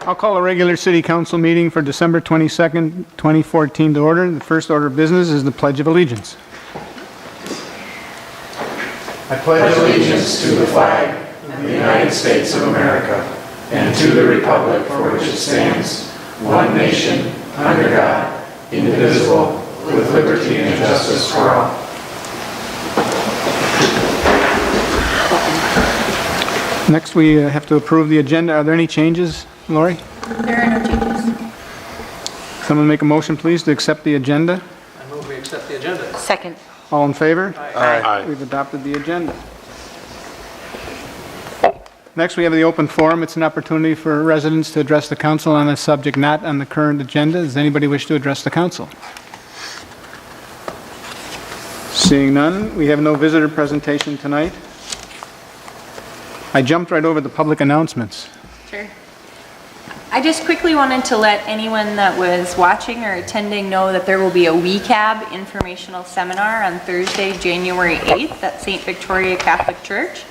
I'll call a regular city council meeting for December 22nd, 2014 to order. The first order of business is the Pledge of Allegiance. I pledge allegiance to the flag of the United States of America and to the republic for which it stands, one nation, under God, indivisible, with liberty and justice for all. Next, we have to approve the agenda. Are there any changes, Lori? There are no changes. Someone make a motion, please, to accept the agenda. I move we accept the agenda. Second. All in favor? Aye. We've adopted the agenda. Next, we have the open forum. It's an opportunity for residents to address the council on a subject not on the current agenda. Does anybody wish to address the council? Seeing none, we have no visitor presentation tonight. I jumped right over the public announcements. Sure. I just quickly wanted to let anyone that was watching or attending know that there will be a WeCab informational seminar on Thursday, January 8th at St. Victoria Catholic Church.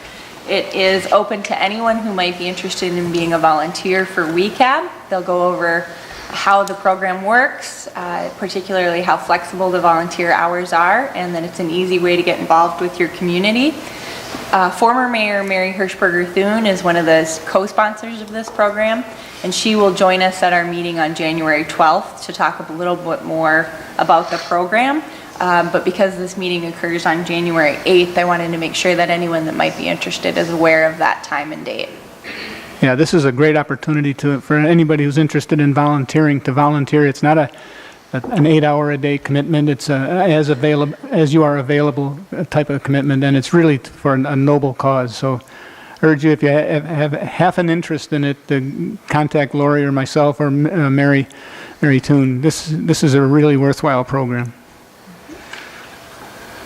It is open to anyone who might be interested in being a volunteer for WeCab. They'll go over how the program works, particularly how flexible the volunteer hours are, and that it's an easy way to get involved with your community. Former Mayor Mary Hirschberger-Thune is one of the co-sponsors of this program, and she will join us at our meeting on January 12th to talk a little bit more about the program. But because this meeting occurs on January 8th, I wanted to make sure that anyone that might be interested is aware of that time and date. Yeah, this is a great opportunity for anybody who's interested in volunteering to volunteer. It's not an 8-hour-a-day commitment. It's as you are available type of commitment, and it's really for a noble cause. So I urge you, if you have half an interest in it, to contact Lori or myself or Mary Thune. This is a really worthwhile program.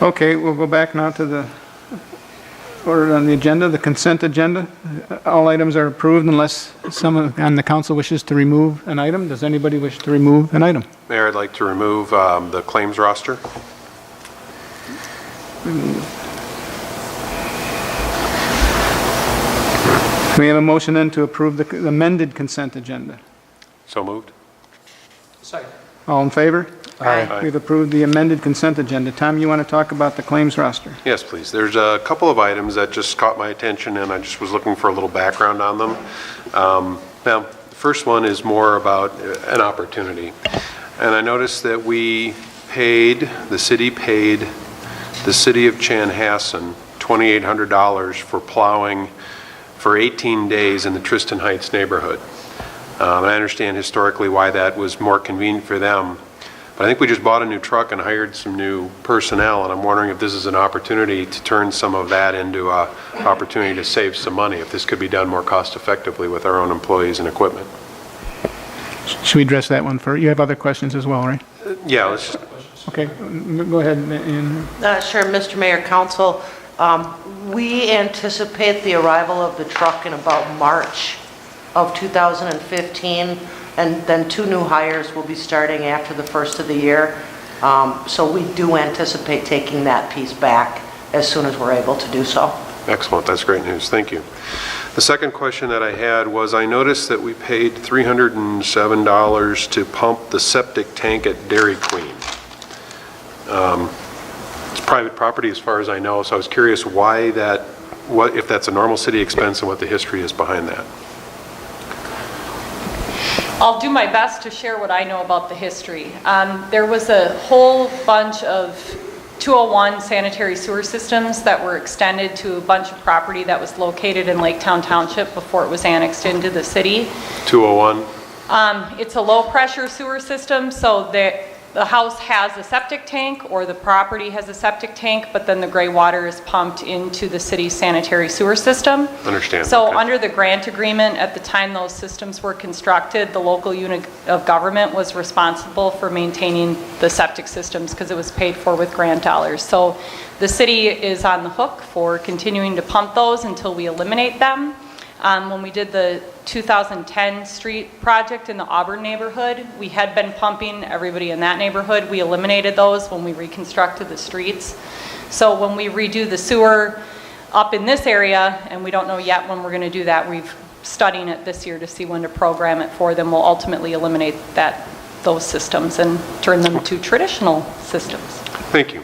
Okay, we'll go back now to the order on the agenda, the consent agenda. All items are approved unless someone on the council wishes to remove an item. Does anybody wish to remove an item? Mayor, I'd like to remove the claims roster. We have a motion then to approve the amended consent agenda. So moved. Second. All in favor? Aye. We've approved the amended consent agenda. Tom, you want to talk about the claims roster? Yes, please. There's a couple of items that just caught my attention, and I just was looking for a little background on them. Now, the first one is more about an opportunity. And I noticed that the city paid the city of Chanhassen $2,800 for plowing for 18 days in the Tristan Heights neighborhood. I understand historically why that was more convenient for them. But I think we just bought a new truck and hired some new personnel, and I'm wondering if this is an opportunity to turn some of that into an opportunity to save some money, if this could be done more cost effectively with our own employees and equipment. Should we address that one first? You have other questions as well, right? Yeah, let's. Okay, go ahead. Sure, Mr. Mayor, Council. We anticipate the arrival of the truck in about March of 2015, and then 2 new hires will be starting after the first of the year. So we do anticipate taking that piece back as soon as we're able to do so. Excellent. That's great news. Thank you. The second question that I had was, I noticed that we paid $307 to pump the septic tank at Dairy Queen. It's private property as far as I know, so I was curious why that, if that's a normal city expense, and what the history is behind that. I'll do my best to share what I know about the history. There was a whole bunch of 201 sanitary sewer systems that were extended to a bunch of property that was located in Laketown Township before it was annexed into the city. 201? It's a low pressure sewer system, so the house has a septic tank, or the property has a septic tank, but then the gray water is pumped into the city's sanitary sewer system. Understand. So okay. Under the grant agreement, at the time those systems were constructed, the local unit of government was responsible for maintaining the septic systems because it was paid for with grant dollars. So the city is on the hook for continuing to pump those until we eliminate them. When we did the 2010 street project in the Auburn neighborhood, we had been pumping everybody in that neighborhood. We eliminated those when we reconstructed the streets. So when we redo the sewer up in this area, and we don't know yet when we're going to do that, we've studying it this year to see when to program it for them. We'll ultimately eliminate those systems and turn them to traditional systems. Thank you.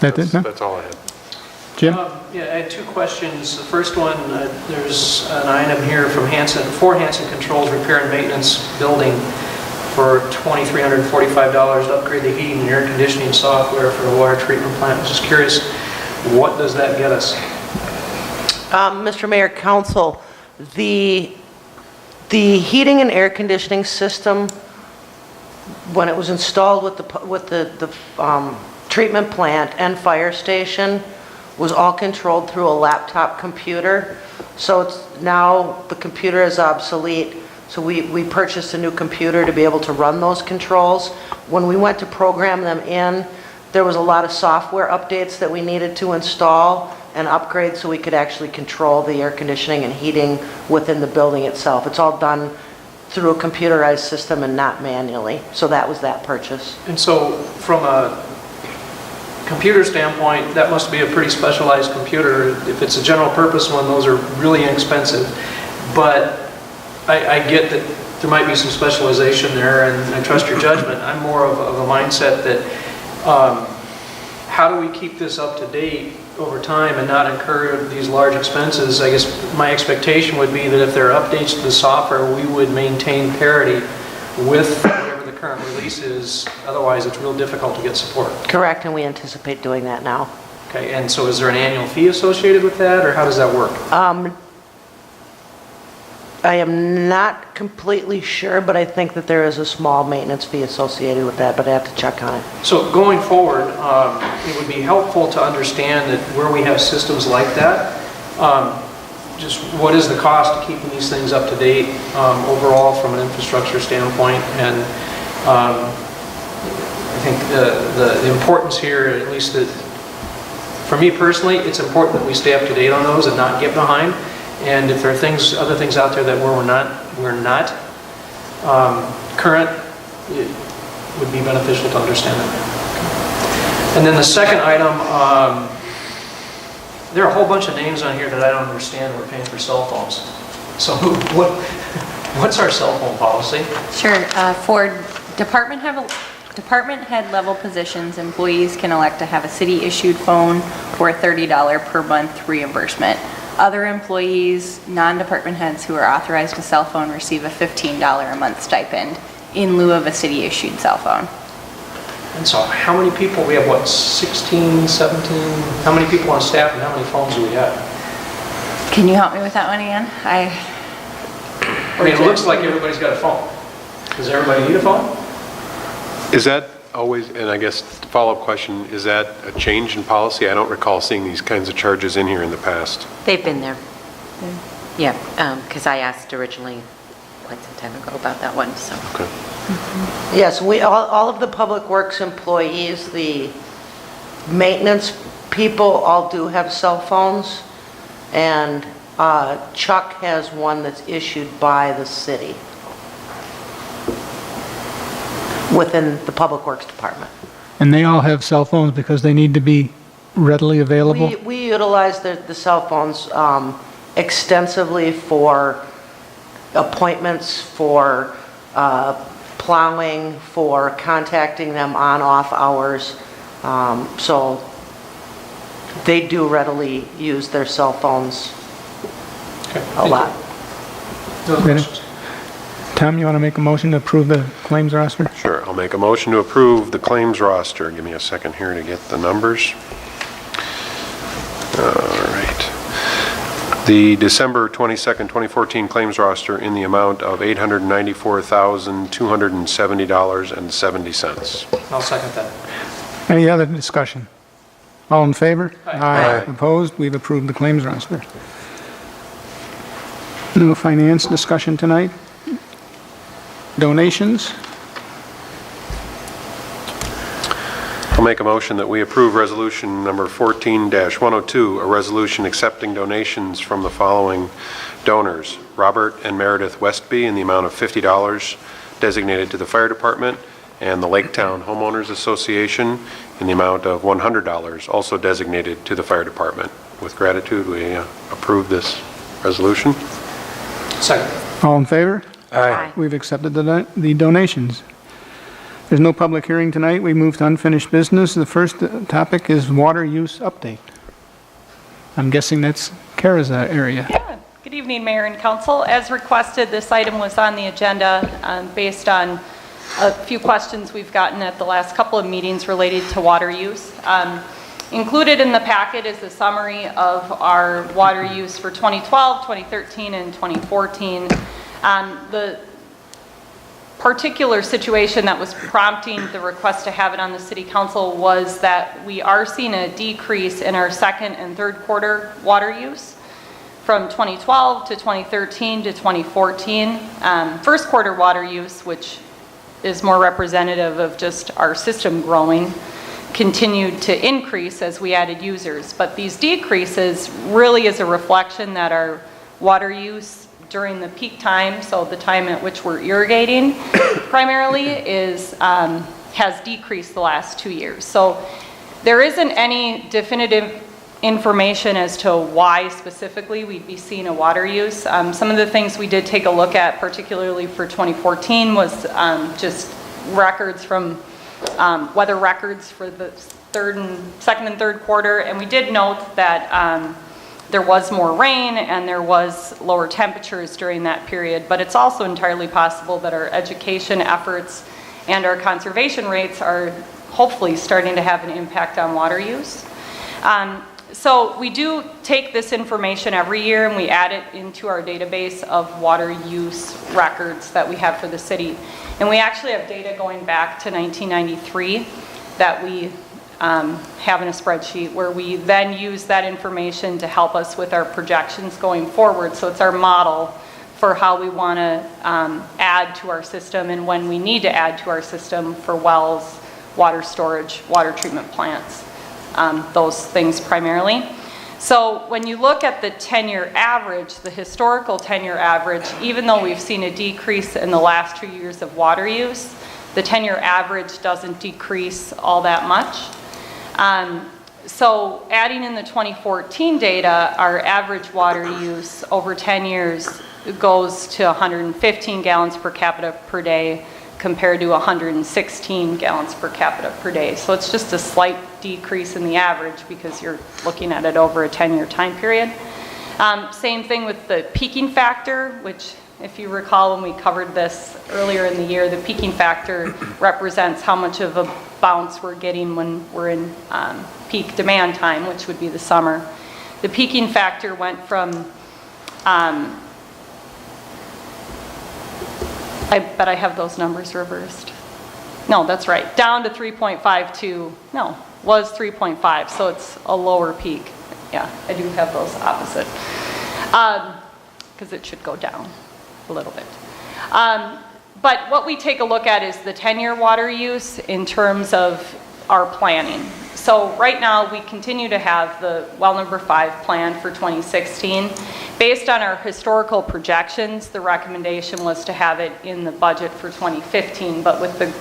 That's it, no? That's all I had. Jim? Yeah, I had two questions. The first one, there's an item here from Hanson, for Hanson Controls Repair and Maintenance Building for $2,345 to upgrade the heating and air conditioning software for the water treatment plant. I was just curious, what does that get us? Mr. Mayor, Council, the heating and air conditioning system, when it was installed with the treatment plant and fire station, was all controlled through a laptop computer. So now the computer is obsolete. So we purchased a new computer to be able to run those controls. When we went to program them in, there was a lot of software updates that we needed to install and upgrade so we could actually control the air conditioning and heating within the building itself. It's all done through a computerized system and not manually. So that was that purchase. And so from a computer standpoint, that must be a pretty specialized computer. If it's a general purpose one, those are really inexpensive. But I get that there might be some specialization there, and I trust your judgment. I'm more of a mindset that how do we keep this up to date over time and not incur these large expenses? I guess my expectation would be that if there are updates to the software, we would maintain parity with whatever the current release is. Otherwise, it's real difficult to get support. Correct, and we anticipate doing that now. Okay, and so is there an annual fee associated with that, or how does that work? I am not completely sure, but I think that there is a small maintenance fee associated with that, but I have to check on it. So going forward, it would be helpful to understand that where we have systems like that, just what is the cost of keeping these things up to date overall from an infrastructure standpoint. And I think the importance here, at least that for me personally, it's important that we stay up to date on those and not get behind. And if there are other things out there that we're not current, it would be beneficial to understand that. And then the second item, there are a whole bunch of names on here that I don't understand. We're paying for cell phones. So what's our cell phone policy? Sure. For department head level positions, employees can elect to have a city-issued phone or a $30 per month reimbursement. Other employees, non-department heads who are authorized a cell phone receive a $15 a month stipend in lieu of a city-issued cell phone. And so how many people, we have what, 16, 17? How many people on staff and how many phones do we have? Can you help me with that one, Ian? I mean, it looks like everybody's got a phone. Does everybody need a phone? Is that always, and I guess the follow-up question, is that a change in policy? I don't recall seeing these kinds of charges in here in the past. They've been there. Yeah, because I asked originally quite some time ago about that one, so. Okay. Yes, all of the Public Works employees, the maintenance people all do have cell phones, and Chuck has one that's issued by the city within the Public Works Department. And they all have cell phones because they need to be readily available? We utilize the cell phones extensively for appointments, for plowing, for contacting them on/off hours. So they do readily use their cell phones a lot. No Ready? questions? Tom, you want to make a motion to approve the claims roster? Sure, I'll make a motion to approve the claims roster. Give me a second here to get the numbers. All right. The December 22nd, 2014 claims roster in the amount of $894,270.70. I'll second that. Any other discussion? All in favor? Aye. Opposed? We've approved the claims roster. No finance discussion tonight? Donations? I'll make a motion that we approve resolution number 14-102, a resolution accepting donations from the following donors: Robert and Meredith Westby in the amount of $50 designated to the fire department, and the Laketown Homeowners Association in the amount of $100 also designated to the fire department. With gratitude, we approve this resolution. Second. All in favor? Aye. We've accepted the donations. There's no public hearing tonight. We move to unfinished business. The first topic is water use update. I'm guessing that's Kara's area. Yeah. Good evening, Mayor and Council. As requested, this item was on the agenda based on a few questions we've gotten at the last couple of meetings related to water use. Included in the packet is a summary of our water use for 2012, 2013, and 2014. The particular situation that was prompting the request to have it on the City Council was that we are seeing a decrease in our second and third quarter water use from 2012 to 2013 to 2014. First quarter water use, which is more representative of just our system growing, continued to increase as we added users. But these decreases really is a reflection that our water use during the peak time, so the time at which we're irrigating primarily, has decreased the last 2 years. So there isn't any definitive information as to why specifically we'd be seeing a water use. Some of the things we did take a look at, particularly for 2014, was just records from weather records for the second and third quarter, and we did note that there was more rain and there was lower temperatures during that period, but it's also entirely possible that our education efforts and our conservation rates are hopefully starting to have an impact on water use. So we do take this information every year and we add it into our database of water use records that we have for the city. And we actually have data going back to 1993 that we have in a spreadsheet, where we then use that information to help us with our projections going forward. So it's our model for how we want to add to our system and when we need to add to our system for wells, water storage, water treatment plants, those things primarily. So when you look at the 10-year average, the historical 10-year average, even though we've seen a decrease in the last 2 years of water use, the 10-year average doesn't decrease all that much. So adding in the 2014 data, our average water use over 10 years goes to 115 gallons per capita per day compared to 116 gallons per capita per day. So it's just a slight decrease in the average because you're looking at it over a 10-year time period. Same thing with the peaking factor, which, if you recall when we covered this earlier in the year, the peaking factor represents how much of a bounce we're getting when we're in peak demand time, which would be the summer. The peaking factor went from, I bet I have those numbers reversed. No, that's right, down to 3.52, no, was 3.5, so it's a lower peak. Yeah, I do have those opposite, because it should go down a little bit. But what we take a look at is the 10-year water use in terms of our planning. So right now we continue to have the well number 5 plan for 2016. Based on our historical projections, the recommendation was to have it in the budget for 2015, but with the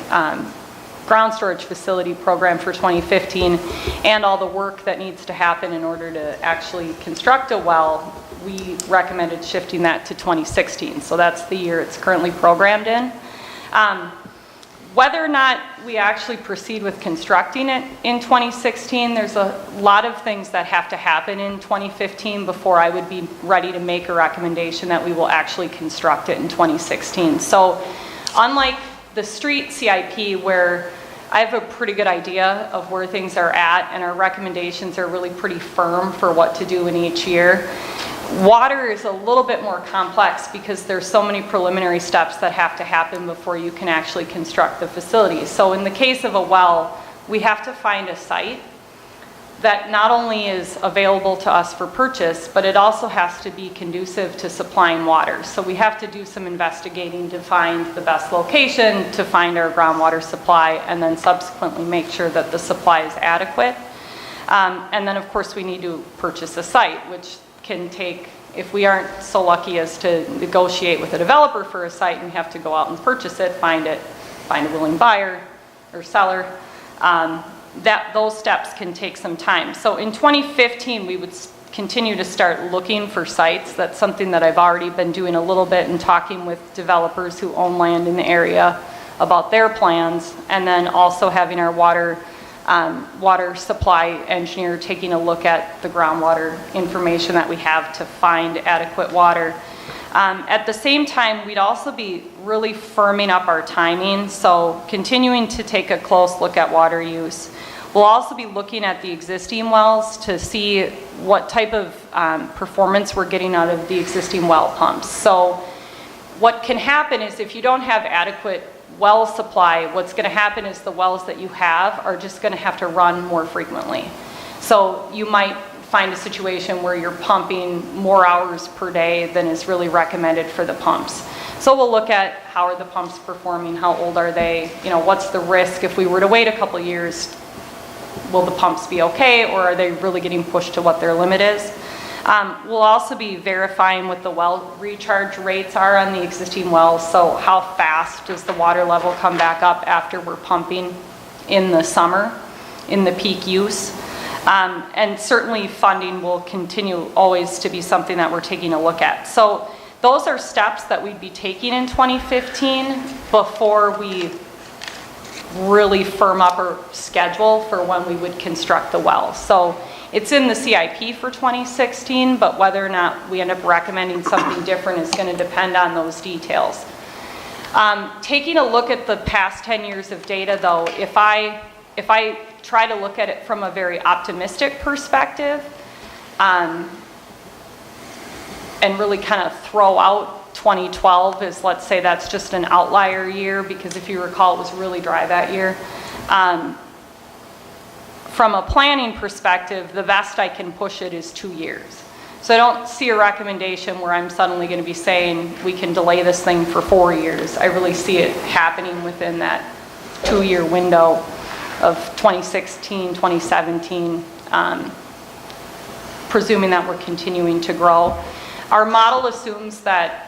ground storage facility program for 2015 and all the work that needs to happen in order to actually construct a well, we recommended shifting that to 2016. So that's the year it's currently programmed in. Whether or not we actually proceed with constructing it in 2016, there's a lot of things that have to happen in 2015 before I would be ready to make a recommendation that we will actually construct it in 2016. So unlike the street CIP, where I have a pretty good idea of where things are at and our recommendations are really pretty firm for what to do in each year, water is a little bit more complex because there's so many preliminary steps that have to happen before you can actually construct the facility. So in the case of a well, we have to find a site that not only is available to us for purchase, but it also has to be conducive to supplying water. So we have to do some investigating to find the best location, to find our groundwater supply, and then subsequently make sure that the supply is adequate. And then of course we need to purchase a site, which can take, if we aren't so lucky as to negotiate with a developer for a site and we have to go out and purchase it, find a willing buyer or seller, those steps can take some time. So in 2015, we would continue to start looking for sites. That's something that I've already been doing a little bit and talking with developers who own land in the area about their plans, and then also having our water supply engineer taking a look at the groundwater information that we have to find adequate water. At the same time, we'd also be really firming up our timing, so continuing to take a close look at water use. We'll also be looking at the existing wells to see what type of performance we're getting out of the existing well pumps. So what can happen is if you don't have adequate well supply, what's going to happen is the wells that you have are just going to have to run more frequently. So you might find a situation where you're pumping more hours per day than is really recommended for the pumps. So we'll look at how are the pumps performing, how old are they, what's the risk if we were to wait a couple years, will the pumps be okay, or are they really getting pushed to what their limit is? We'll also be verifying what the well recharge rates are on the existing wells, so how fast does the water level come back up after we're pumping in the summer, in the peak use. And certainly funding will continue always to be something that we're taking a look at. So those are steps that we'd be taking in 2015 before we really firm up our schedule for when we would construct the well. So it's in the CIP for 2016, but whether or not we end up recommending something different is going to depend on those details. Taking a look at the past 10 years of data though, if I try to look at it from a very optimistic perspective and really kind of throw out 2012 as, let's say that's just an outlier year, because if you recall it was really dry that year. From a planning perspective, the best I can push it is 2 years. So I don't see a recommendation where I'm suddenly going to be saying we can delay this thing for 4 years. I really see it happening within that 2-year window of 2016, 2017, presuming that we're continuing to grow. Our model assumes that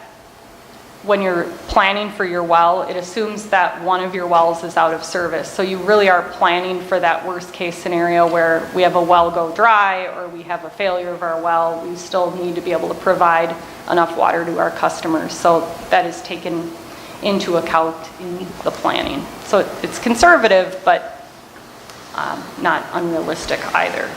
when you're planning for your well, it assumes that one of your wells is out of service. So you really are planning for that worst case scenario where we have a well go dry or we have a failure of our well. We still need to be able to provide enough water to our customers. So that is taken into account in the planning. So it's conservative, but not unrealistic either.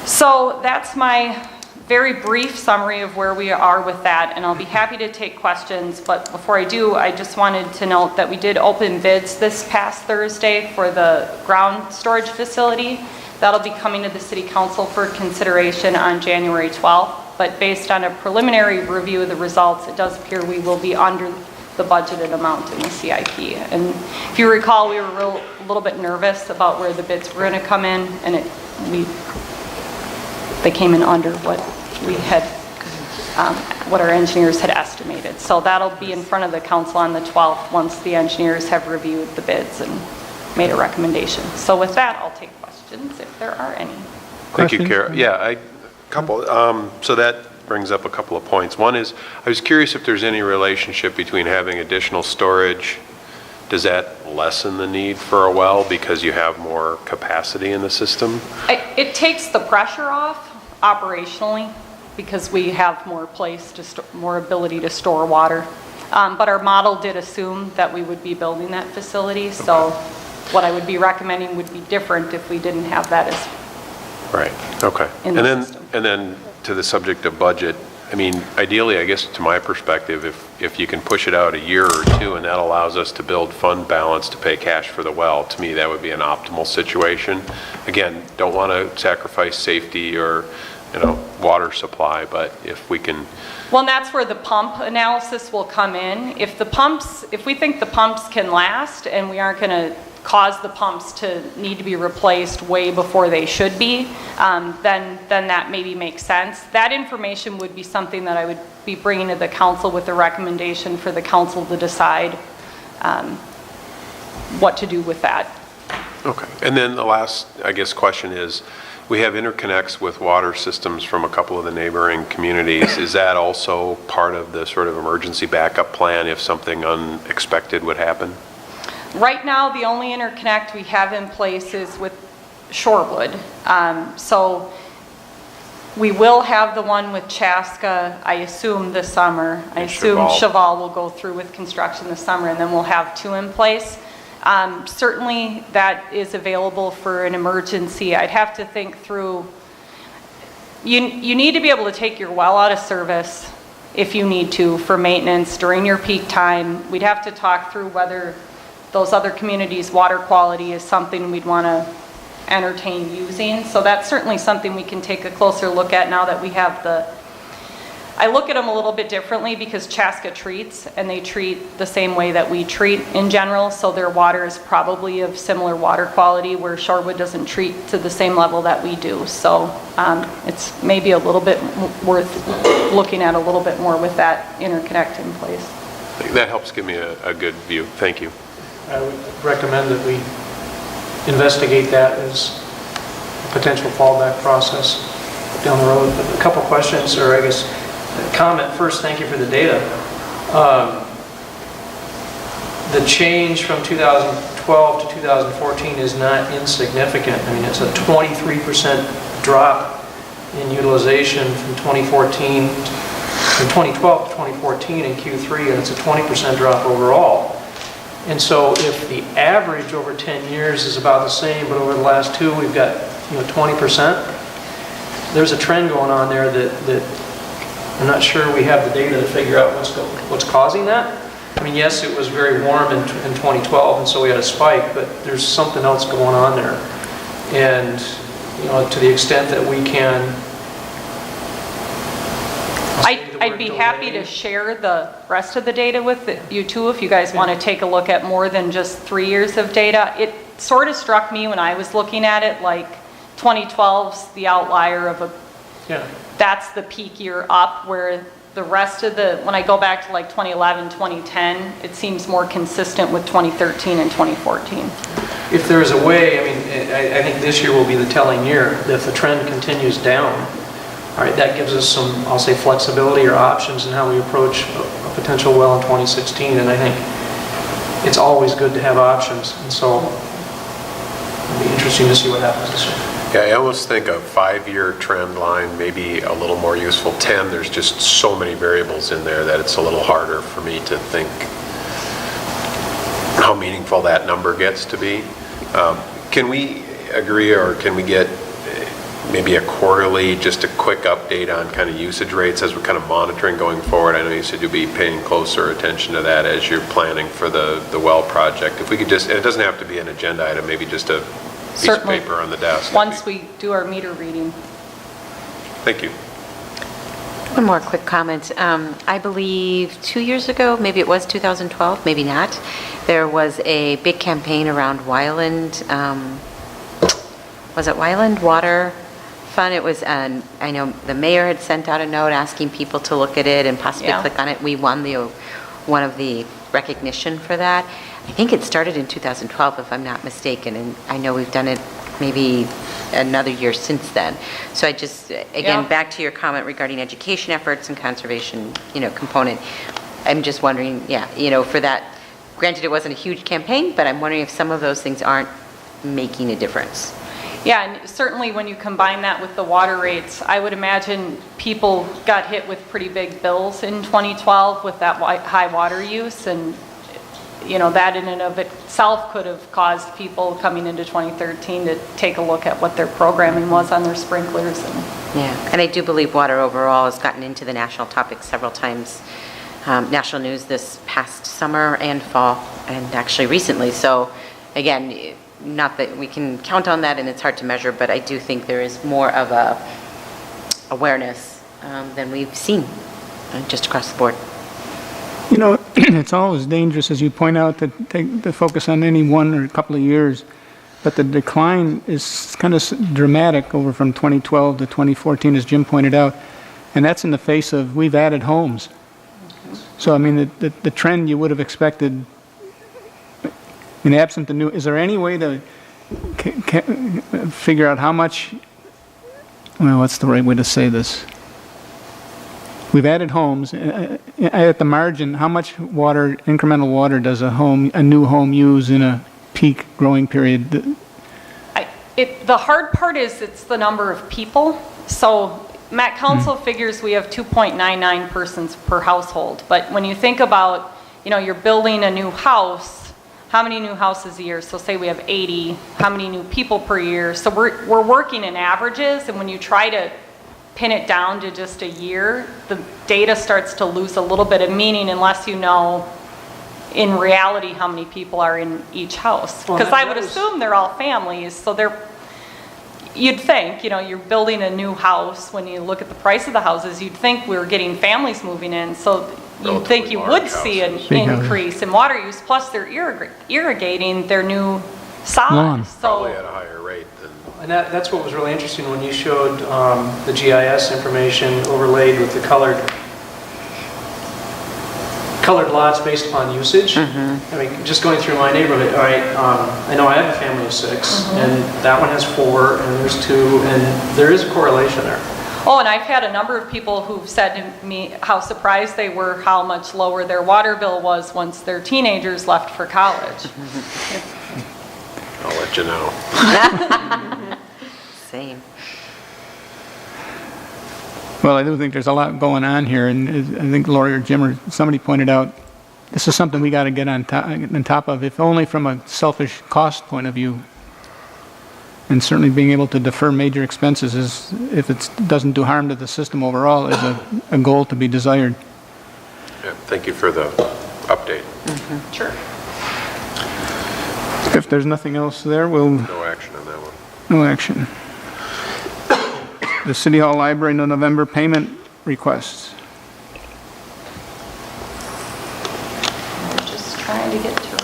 So that's my very brief summary of where we are with that, and I'll be happy to take questions, but before I do, I just wanted to note that we did open bids this past Thursday for the ground storage facility. That'll be coming to the City Council for consideration on January 12th, but based on a preliminary review of the results, it does appear we will be under the budgeted amount in the CIP. And if you recall, we were a little bit nervous about where the bids were going to come in, and they came in under what we had, what our engineers had estimated. So that'll be in front of the council on the 12th once the engineers have reviewed the bids and made a recommendation. So with that, I'll take questions if there are any. Thank you, Questions? Kara. Yeah, a couple. So that brings up a couple of points. One is, I was curious if there's any relationship between having additional storage. Does that lessen the need for a well because you have more capacity in the system? It takes the pressure off operationally because we have more place to more ability to store water. But our model did assume that we would be building that facility. So what I would be recommending would be different if we didn't have that as right. Okay. in the system. And then to the subject of budget, I mean, ideally, I guess to my perspective, if you can push it out a year or two and that allows us to build fund balance to pay cash for the well, to me that would be an optimal situation. Again, don't want to sacrifice safety or, water supply, but if we can. Well, and that's where the pump analysis will come in. If we think the pumps can last and we aren't going to cause the pumps to need to be replaced way before they should be, then that maybe makes sense. That information would be something that I would be bringing to the council with a recommendation for the council to decide what to do with that. Okay. And then the last, I guess, question is, we have interconnects with water systems from a couple of the neighboring communities. Is that also part of the sort of emergency backup plan if something unexpected would happen? Right now, the only interconnect we have in place is with Shorewood. So We will have the one with Chaska, I assume, this summer. I And assume Cheval. Cheval will go through with construction this summer, and then we'll have 2 in place. Certainly, that is available for an emergency. I'd have to think through, you need to be able to take your well out of service if you need to for maintenance during your peak time. We'd have to talk through whether those other communities' water quality is something we'd want to entertain using. So that's certainly something we can take a closer look at now that we have I look at them a little bit differently because Chaska treats, and they treat the same way that we treat in general, so their water is probably of similar water quality, where Shorewood doesn't treat to the same level that we do. So it's maybe a little bit worth looking at a little bit more with that interconnect in place. That helps give me a good view. Thank you. I would recommend that we investigate that as a potential fallback process down the road. But a couple questions, or I guess a comment first. Thank you for the data. The change from 2012 to 2014 is not insignificant. I mean, it's a 23% drop in utilization from 2014, from 2012 to 2014 in Q3, and it's a 20% drop overall. And so if the average over 10 years is about the same, but over the last 2 we've got 20%, there's a trend going on there that I'm not sure we have the data to figure out what's causing that. I mean, yes, it was very warm in 2012, and so we had a spike, but there's something else going on there. And to the extent that we can, I'd be happy to share the rest of the data with you too, if you guys want to take a look at more than just 3 years of data. It sort of struck me when I was looking at it, like 2012's the outlier of that's the peak year up, where the rest of when I go back to like 2011, 2010, it seems more consistent with 2013 and 2014. if there's a way, I mean, I think this year will be the telling year. If the trend continues down, all right, that gives us some, I'll say, flexibility or options in how we approach a potential well in 2016. And I think it's always good to have options. And so it'll be interesting to see what happens this year. Yeah, I almost think a 5-year trend line may be a little more useful. 10, there's just so many variables in there that it's a little harder for me to think how meaningful that number gets to be. Can we agree, or can we get maybe a quarterly, just a quick update on kind of usage rates as we're kind of monitoring going forward? I know you said you'll be paying closer attention to that as you're planning for the well project. If we could just, and it doesn't have to be an agenda item, maybe just a piece Certainly. of paper on the desk. Once we do our meter reading. Thank you. One more quick comment. I believe 2 years ago, maybe it was 2012, maybe not, there was a big campaign around Wyland, was it Wyland Water Fund? It was, I know the mayor had sent out a note asking people to look at it and possibly click on it. We won one of the recognition for that. I think it started in 2012, if I'm not mistaken, and I know we've done it maybe another year since then. So I just, again, back to your comment regarding education efforts and conservation, component, I'm just wondering, for that, granted it wasn't a huge campaign, but I'm wondering if some of those things aren't making a difference. Yeah, and certainly when you combine that with the water rates, I would imagine people got hit with pretty big bills in 2012 with that high water use, and that in and of itself could have caused people coming into 2013 to take a look at what their programming was on their sprinklers. And I do believe water overall has gotten into the national topic several times, national news this past summer and fall, and actually recently. So again, not that we can count on that and it's hard to measure, but I do think there is more of a awareness than we've seen just across the board. It's always dangerous, as you point out, to focus on any one or a couple of years, but the decline is kind of dramatic over from 2012 to 2014, as Jim pointed out, and that's in the face of we've added homes. So, I mean, the trend you would have expected, in absent the new, is there any way to figure out how much, what's the right way to say this? We've added homes. At the margin, how much water, incremental water, does a new home use in a peak growing period? The hard part is it's the number of people. So Met Council figures we have 2.99 persons per household, but when you think about, you're building a new house, how many new houses a year? So say we have 80, how many new people per year? So we're working in averages, and when you try to pin it down to just a year, the data starts to lose a little bit of meaning unless you know in reality how many people are in each house. Well, Because that I would was- assume they're all families, so you'd think, you're building a new house, when you look at the price of the houses, you'd think we were getting families moving in, so you'd think Relatively you large would see an houses. Big houses. increase in water use, plus they're irrigating their new sod. Lawn. Probably So, at a higher rate than, And that's what was really interesting when you showed the GIS information overlaid with the colored lots based upon usage. I mean, just going through my neighborhood, all right, I know I have a family of 6, and that one has 4, and there's 2, and there is a correlation there. and I've had a number of people who've said to me how surprised they were how much lower their water bill was once their teenagers left for college. I'll let you know. Same. Well, I do think there's a lot going on here, and I think Lori or Jim or somebody pointed out, this is something we got to get on top of, if only from a selfish cost point of view. And certainly being able to defer major expenses is, if it doesn't do harm to the system overall, is a goal to be desired. Yeah, thank you for the update. Sure. If there's nothing else there, we'll, No action on that one. no action. The City Hall Library, no November payment requests. We're just trying to get to it.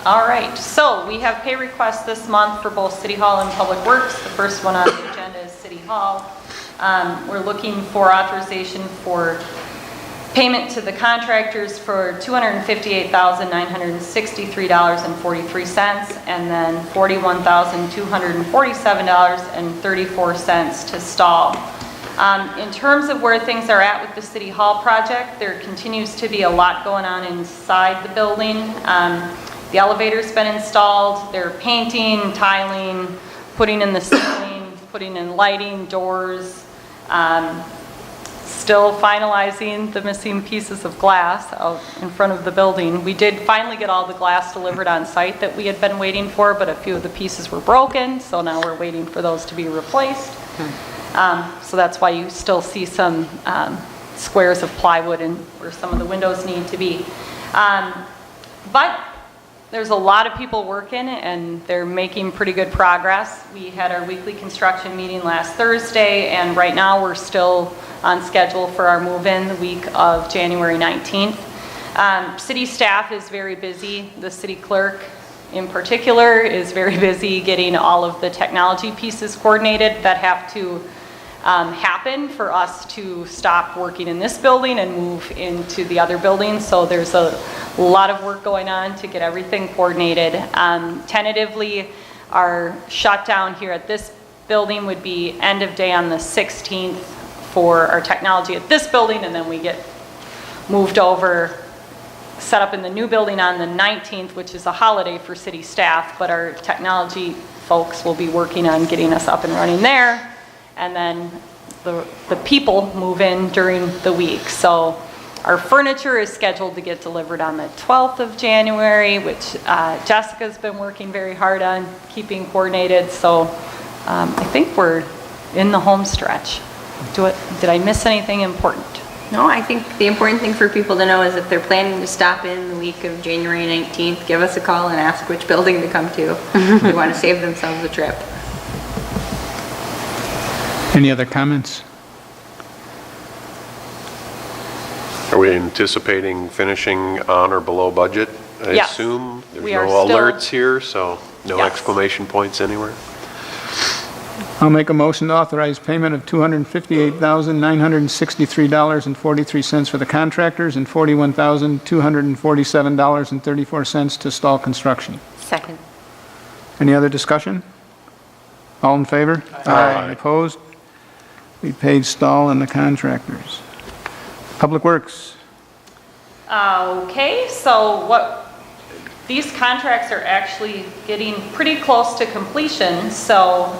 All right, so we have pay requests this month for both City Hall and Public Works. The first one on the agenda is City Hall. We're looking for authorization for payment to the contractors for $258,963.43, and then $41,247.34 to Stall. In terms of where things are at with the City Hall project, there continues to be a lot going on inside the building. The elevator's been installed, they're painting, tiling, putting in the ceiling, putting in lighting, doors, still finalizing the missing pieces of glass out in front of the building. We did finally get all the glass delivered on site that we had been waiting for, but a few of the pieces were broken, so now we're waiting for those to be replaced. So that's why you still see some squares of plywood and where some of the windows need to be. But there's a lot of people working and they're making pretty good progress. We had our weekly construction meeting last Thursday, and right now we're still on schedule for our move-in the week of January 19th. City staff is very busy. The city clerk in particular is very busy getting all of the technology pieces coordinated that have to happen for us to stop working in this building and move into the other buildings. So there's a lot of work going on to get everything coordinated. Tentatively, our shutdown here at this building would be end of day on the 16th for our technology at this building, and then we get moved over, set up in the new building on the 19th, which is a holiday for city staff, but our technology folks will be working on getting us up and running there. And then the people move in during the week. So our furniture is scheduled to get delivered on the 12th of January, which Jessica's been working very hard on keeping coordinated. So I think we're in the home stretch. Did I miss anything important? No, I think the important thing for people to know is if they're planning to stop in the week of January 19th, give us a call and ask which building to come to. They want to save themselves a trip. Any other comments? Are we anticipating finishing on or below budget? I Yes. assume there's We are no still- alerts here, so no Yes. exclamation points anywhere. I'll make a motion to authorize payment of $258,963.43 for the contractors and $41,247.34 to Stall Construction. Second. Any other discussion? All in favor? Aye. Opposed? We paid Stall and the contractors. Public Works. Okay, so these contracts are actually getting pretty close to completion, so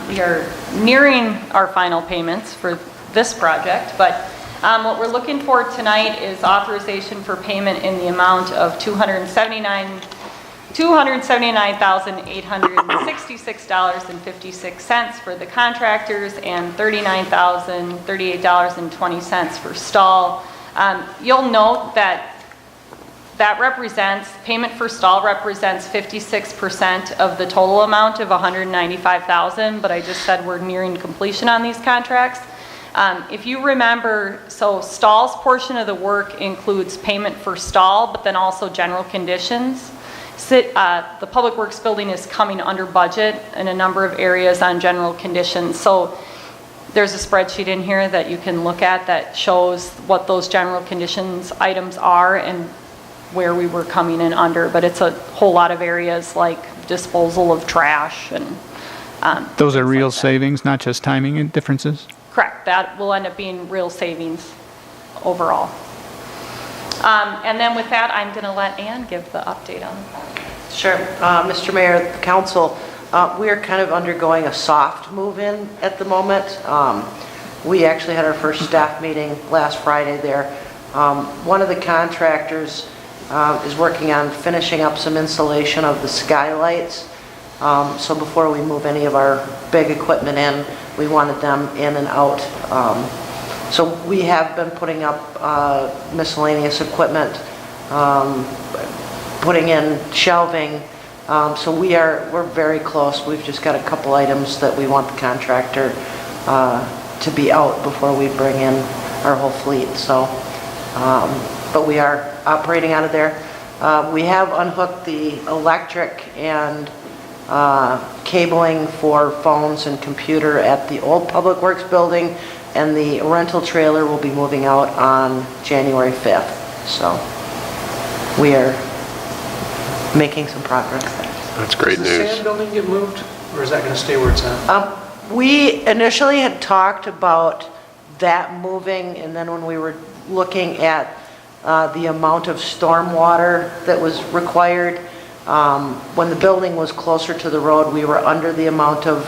we are nearing our final payments for this project. But what we're looking for tonight is authorization for payment in the amount of $279,866.56 for the contractors and $39,038.20 for stall. You'll note that payment for stall represents 56% of the total amount of $195,000, but I just said we're nearing completion on these contracts. If you remember, so stall's portion of the work includes payment for stall, but then also general conditions. The Public Works building is coming under budget in a number of areas on general conditions. So there's a spreadsheet in here that you can look at that shows what those general conditions items are and where we were coming in under. But it's a whole lot of areas like disposal of trash and Those are things real like that. savings, not just timing and differences? Correct. That will end up being real savings overall. And then with that, I'm going to let Ann give the update on that. Sure. Mr. Mayor, the council, we are kind of undergoing a soft move-in at the moment. We actually had our first staff meeting last Friday there. One of the contractors is working on finishing up some insulation of the skylights. So before we move any of our big equipment in, we wanted them in and out. So we have been putting up miscellaneous equipment, putting in shelving. So we're very close. We've just got a couple items that we want the contractor to be out before we bring in our whole fleet. So, but we are operating out of there. We have unhooked the electric and cabling for phones and computer at the old Public Works building, and the rental trailer will be moving out on January 5th. So we are making some progress there. That's great Does the news. sand building get moved, or is that going to stay where it's at? We initially had talked about that moving, and then when we were looking at the amount of stormwater that was required, when the building was closer to the road, we were under the amount of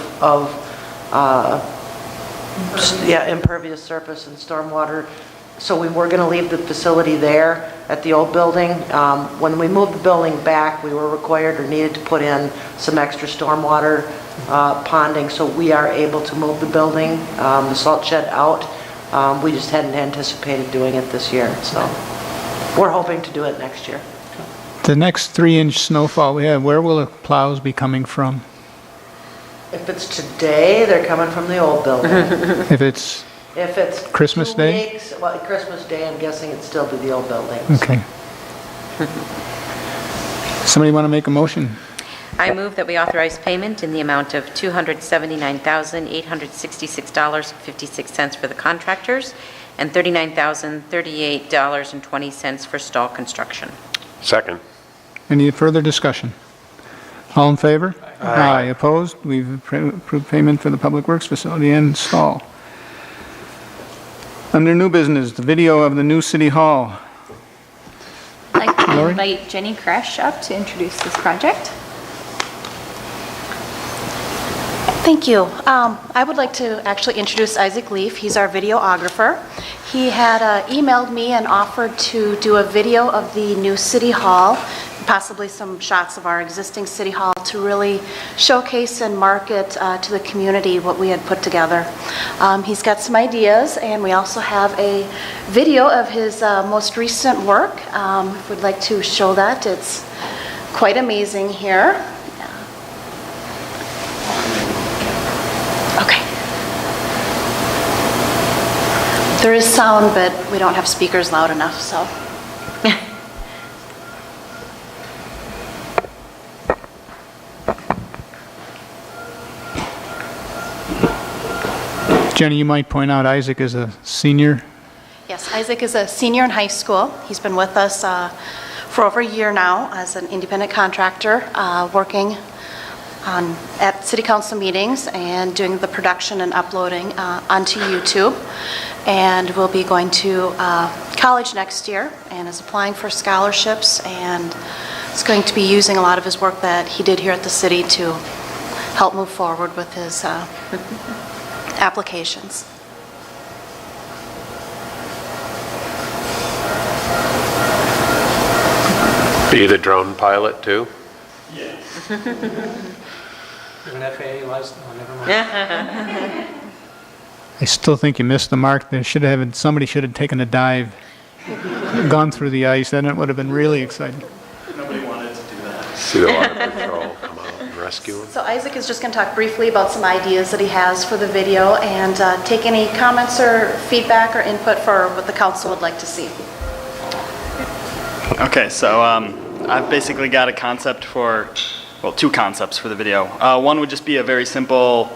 impervious surface and stormwater. So we were going to leave the facility there at the old building. When we moved the building back, we were required or needed to put in some extra stormwater ponding, so we are able to move the building, the salt shed out. We just hadn't anticipated doing it this year, so we're hoping to do it next year. The next 3-inch snowfall we have, where will the plows be coming from? If it's today, they're coming from the old building. If it's If it's Christmas 2 Day? weeks, well, Christmas Day, I'm guessing it's still to the old building. okay. Somebody want to make a motion? I move that we authorize payment in the amount of $279,866.56 for the contractors and $39,038.20 for stall construction. Second. Any further discussion? All in favor? Aye. Opposed? We've approved payment for the Public Works facility and stall. Under new business, the video of the new City Hall. I'd like to Lori? invite Jenny Kresh up to introduce this project. Thank you. I would like to actually introduce Isaac Leif. He's our videographer. He had emailed me and offered to do a video of the new City Hall, possibly some shots of our existing City Hall to really showcase and market to the community what we had put together. He's got some ideas, and we also have a video of his most recent work. If we'd like to show that, it's quite amazing here. Okay. There is sound, but we don't have speakers loud enough, so. Jenny, you might point out Isaac is a senior. Yes, Isaac is a senior in high school. He's been with us for over a year now as an independent contractor, working at city council meetings and doing the production and uploading onto YouTube. And will be going to college next year and is applying for scholarships, and is going to be using a lot of his work that he did here at the city to help move forward with his applications. Be the drone pilot too? There's an FAA license, oh, never mind. I still think you missed the mark. Somebody should have taken a dive, gone through the ice, then it would have been really exciting. Nobody wanted to do that. See the water patrol come out and rescue him? So Isaac is just going to talk briefly about some ideas that he has for the video and take any comments or feedback or input for what the council would like to see. Okay, so I've basically got a concept for, well, two concepts for the video. One would just be a very simple,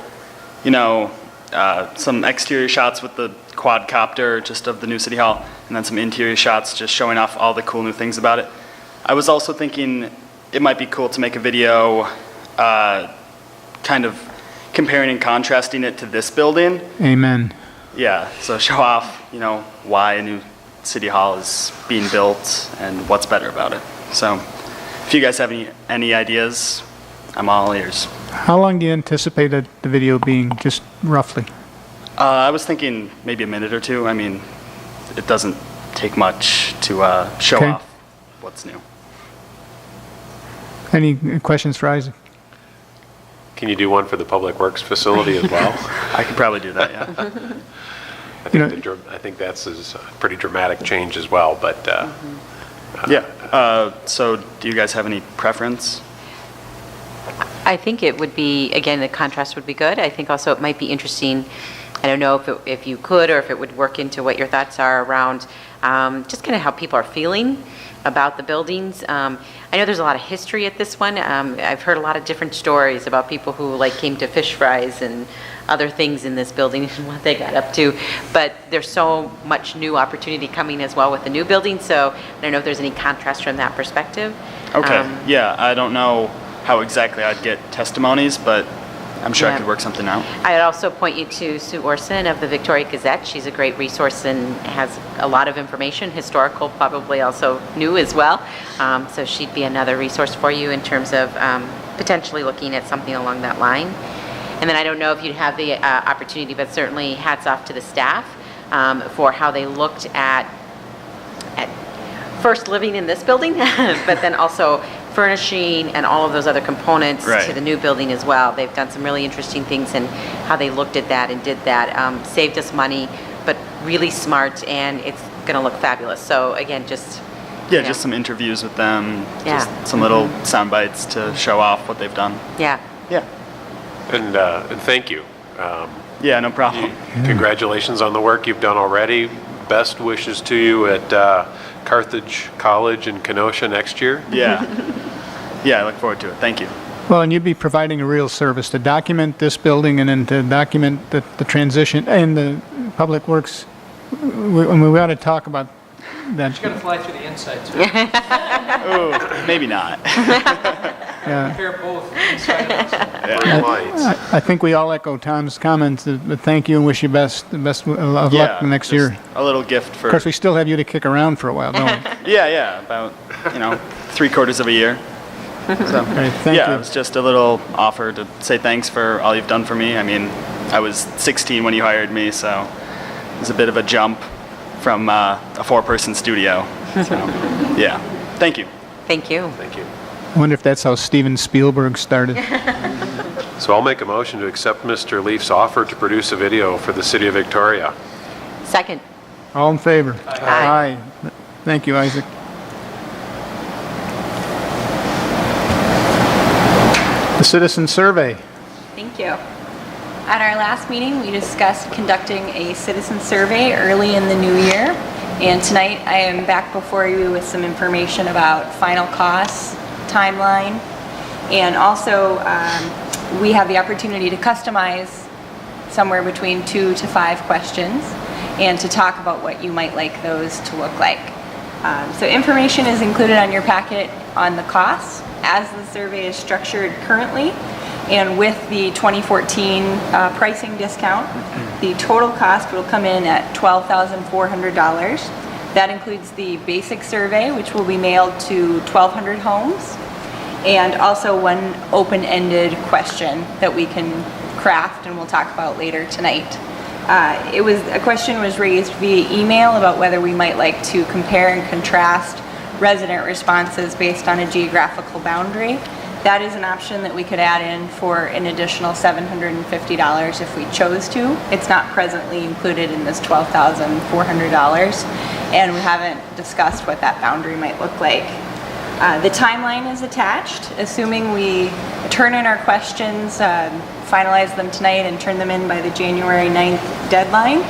some exterior shots with the quadcopter just of the new City Hall, and then some interior shots just showing off all the cool new things about it. I was also thinking it might be cool to make a video kind of comparing and contrasting it to this building. Amen. Yeah, so show off, why a new City Hall is being built and what's better about it. So if you guys have any ideas, I'm all ears. How long do you anticipate the video being, just roughly? I was thinking maybe a minute or two. I mean, it doesn't take much to show Okay. off what's new. Any questions for Isaac? Can you do one for the Public Works facility as well? I could probably do that, yeah. I think that's a pretty dramatic change as well, but Yeah, so do you guys have any preference? I think it would be, again, the contrast would be good. I think also it might be interesting, I don't know if you could or if it would work into what your thoughts are around just kind of how people are feeling about the buildings. I know there's a lot of history at this one. I've heard a lot of different stories about people who came to fish fries and other things in this building and what they got up to. But there's so much new opportunity coming as well with the new building, so I don't know if there's any contrast from that perspective. Okay, yeah, I don't know how exactly I'd get testimonies, but I'm sure I Yeah. could work something out. I'd also point you to Sue Orson of the Victoria Gazette. She's a great resource and has a lot of information, historical, probably also new as well. So she'd be another resource for you in terms of potentially looking at something along that line. And then I don't know if you'd have the opportunity, but certainly hats off to the staff for how they looked at first living in this building, but then also furnishing and all of those other components Right. to the new building as well. They've done some really interesting things in how they looked at that and did that. Saved us money, but really smart, and it's going to look fabulous. So again, just Yeah, just some interviews with them, Yeah. just some little sound bites to show off what they've done. yeah. Yeah. and thank you. Yeah, no problem. Congratulations on the work you've done already. Best wishes to you at Carthage College in Kenosha next year. Yeah. Yeah, I look forward to it. Thank you. Well, and you'd be providing a real service to document this building and then to document the transition and the Public Works. We ought to talk about that. You're gonna fly through the inside too. Oh, maybe not. Compare both inside and outside. Green lights. I think we all echo Tom's comments, but thank you and wish you the best of Yeah, luck next just year. A little gift for. Of course, we still have you to kick around for a while, don't we? Yeah, about 3/4 of a year. So Okay, thank yeah, you. it was just a little offer to say thanks for all you've done for me. I mean, I was 16 when you hired me, so it was a bit of a jump from a 4-person studio. So yeah, thank you. Thank you. Thank you. I wonder if that's how Steven Spielberg started. So I'll make a motion to accept Mr. Leif's offer to produce a video for the City of Victoria. Second. All in favor? Aye. Thank you, Isaac. The citizen survey. Thank you. At our last meeting, we discussed conducting a citizen survey early in the new year. And tonight, I am back before you with some information about final costs, timeline, and also we have the opportunity to customize somewhere between 2 to 5 questions and to talk about what you might like those to look like. So information is included on your packet on the costs as the survey is structured currently. And with the 2014 pricing discount, the total cost will come in at $12,400. That includes the basic survey, which will be mailed to 1,200 homes, and also one open-ended question that we can craft and we'll talk about later tonight. A question was raised via email about whether we might like to compare and contrast resident responses based on a geographical boundary. That is an option that we could add in for an additional $750 if we chose to. It's not presently included in this $12,400, and we haven't discussed what that boundary might look like. The timeline is attached, assuming we turn in our questions, finalize them tonight, and turn them in by the January 9th deadline.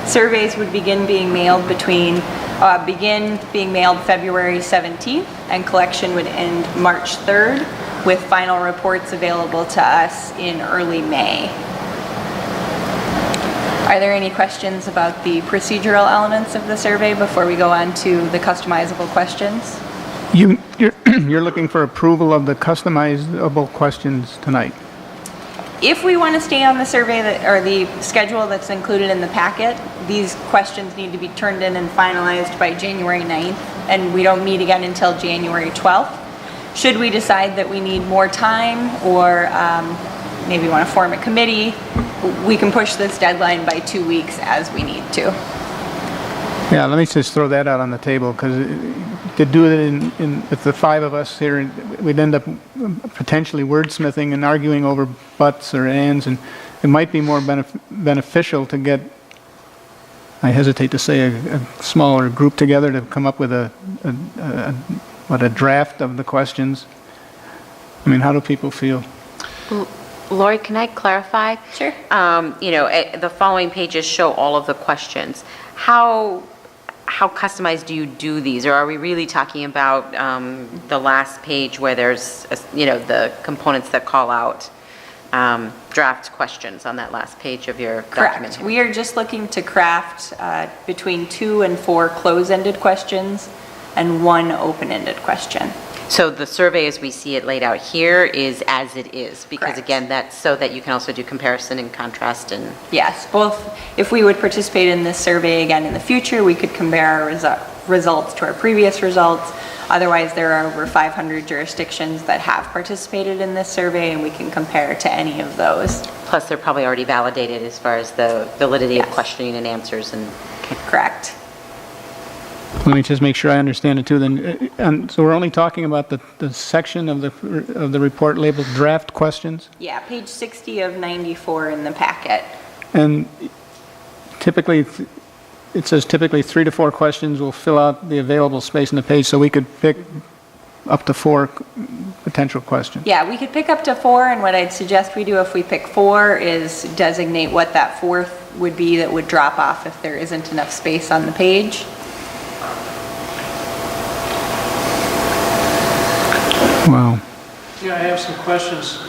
Surveys would begin being mailed February 17th, and collection would end March 3rd, with final reports available to us in early May. Are there any questions about the procedural elements of the survey before we go on to the customizable questions? You're looking for approval of the customizable questions tonight? If we want to stay on the survey or the schedule that's included in the packet, these questions need to be turned in and finalized by January 9th, and we don't meet again until January 12th. Should we decide that we need more time or maybe want to form a committee, we can push this deadline by 2 weeks as we need to. Yeah, let me just throw that out on the table, because to do it with the five of us here, we'd end up potentially wordsmithing and arguing over buts or ands, and it might be more beneficial to get, I hesitate to say, a smaller group together to come up with a draft of the questions. I mean, how do people feel? Lori, can I clarify? Sure. The following pages show all of the questions. How customized do you do these? Or are we really talking about the last page where there's, the components that call out draft questions on that last page of your document? Correct. We are just looking to craft between 2 and 4 close-ended questions and 1 open-ended question. So the survey as we see it laid out here is as it is, because Correct. again, that's so that you can also do comparison and contrast and... Yes, both. If we would participate in this survey again in the future, we could compare our results to our previous results. Otherwise, there are over 500 jurisdictions that have participated in this survey, and we can compare to any of those. Plus, they're probably already validated as far as the validity of Yes. questioning and answers and... Correct. Let me just make sure I understand it too then. And so we're only talking about the section of the report labeled draft questions? Yeah, page 60 of 94 in the packet. And typically, it says typically 3 to 4 questions will fill out the available space in the page, so we could pick up to 4 potential questions. Yeah, we could pick up to 4, and what I'd suggest we do if we pick 4 is designate what that 4th would be that would drop off if there isn't enough space on the page. Wow. Yeah, I have some questions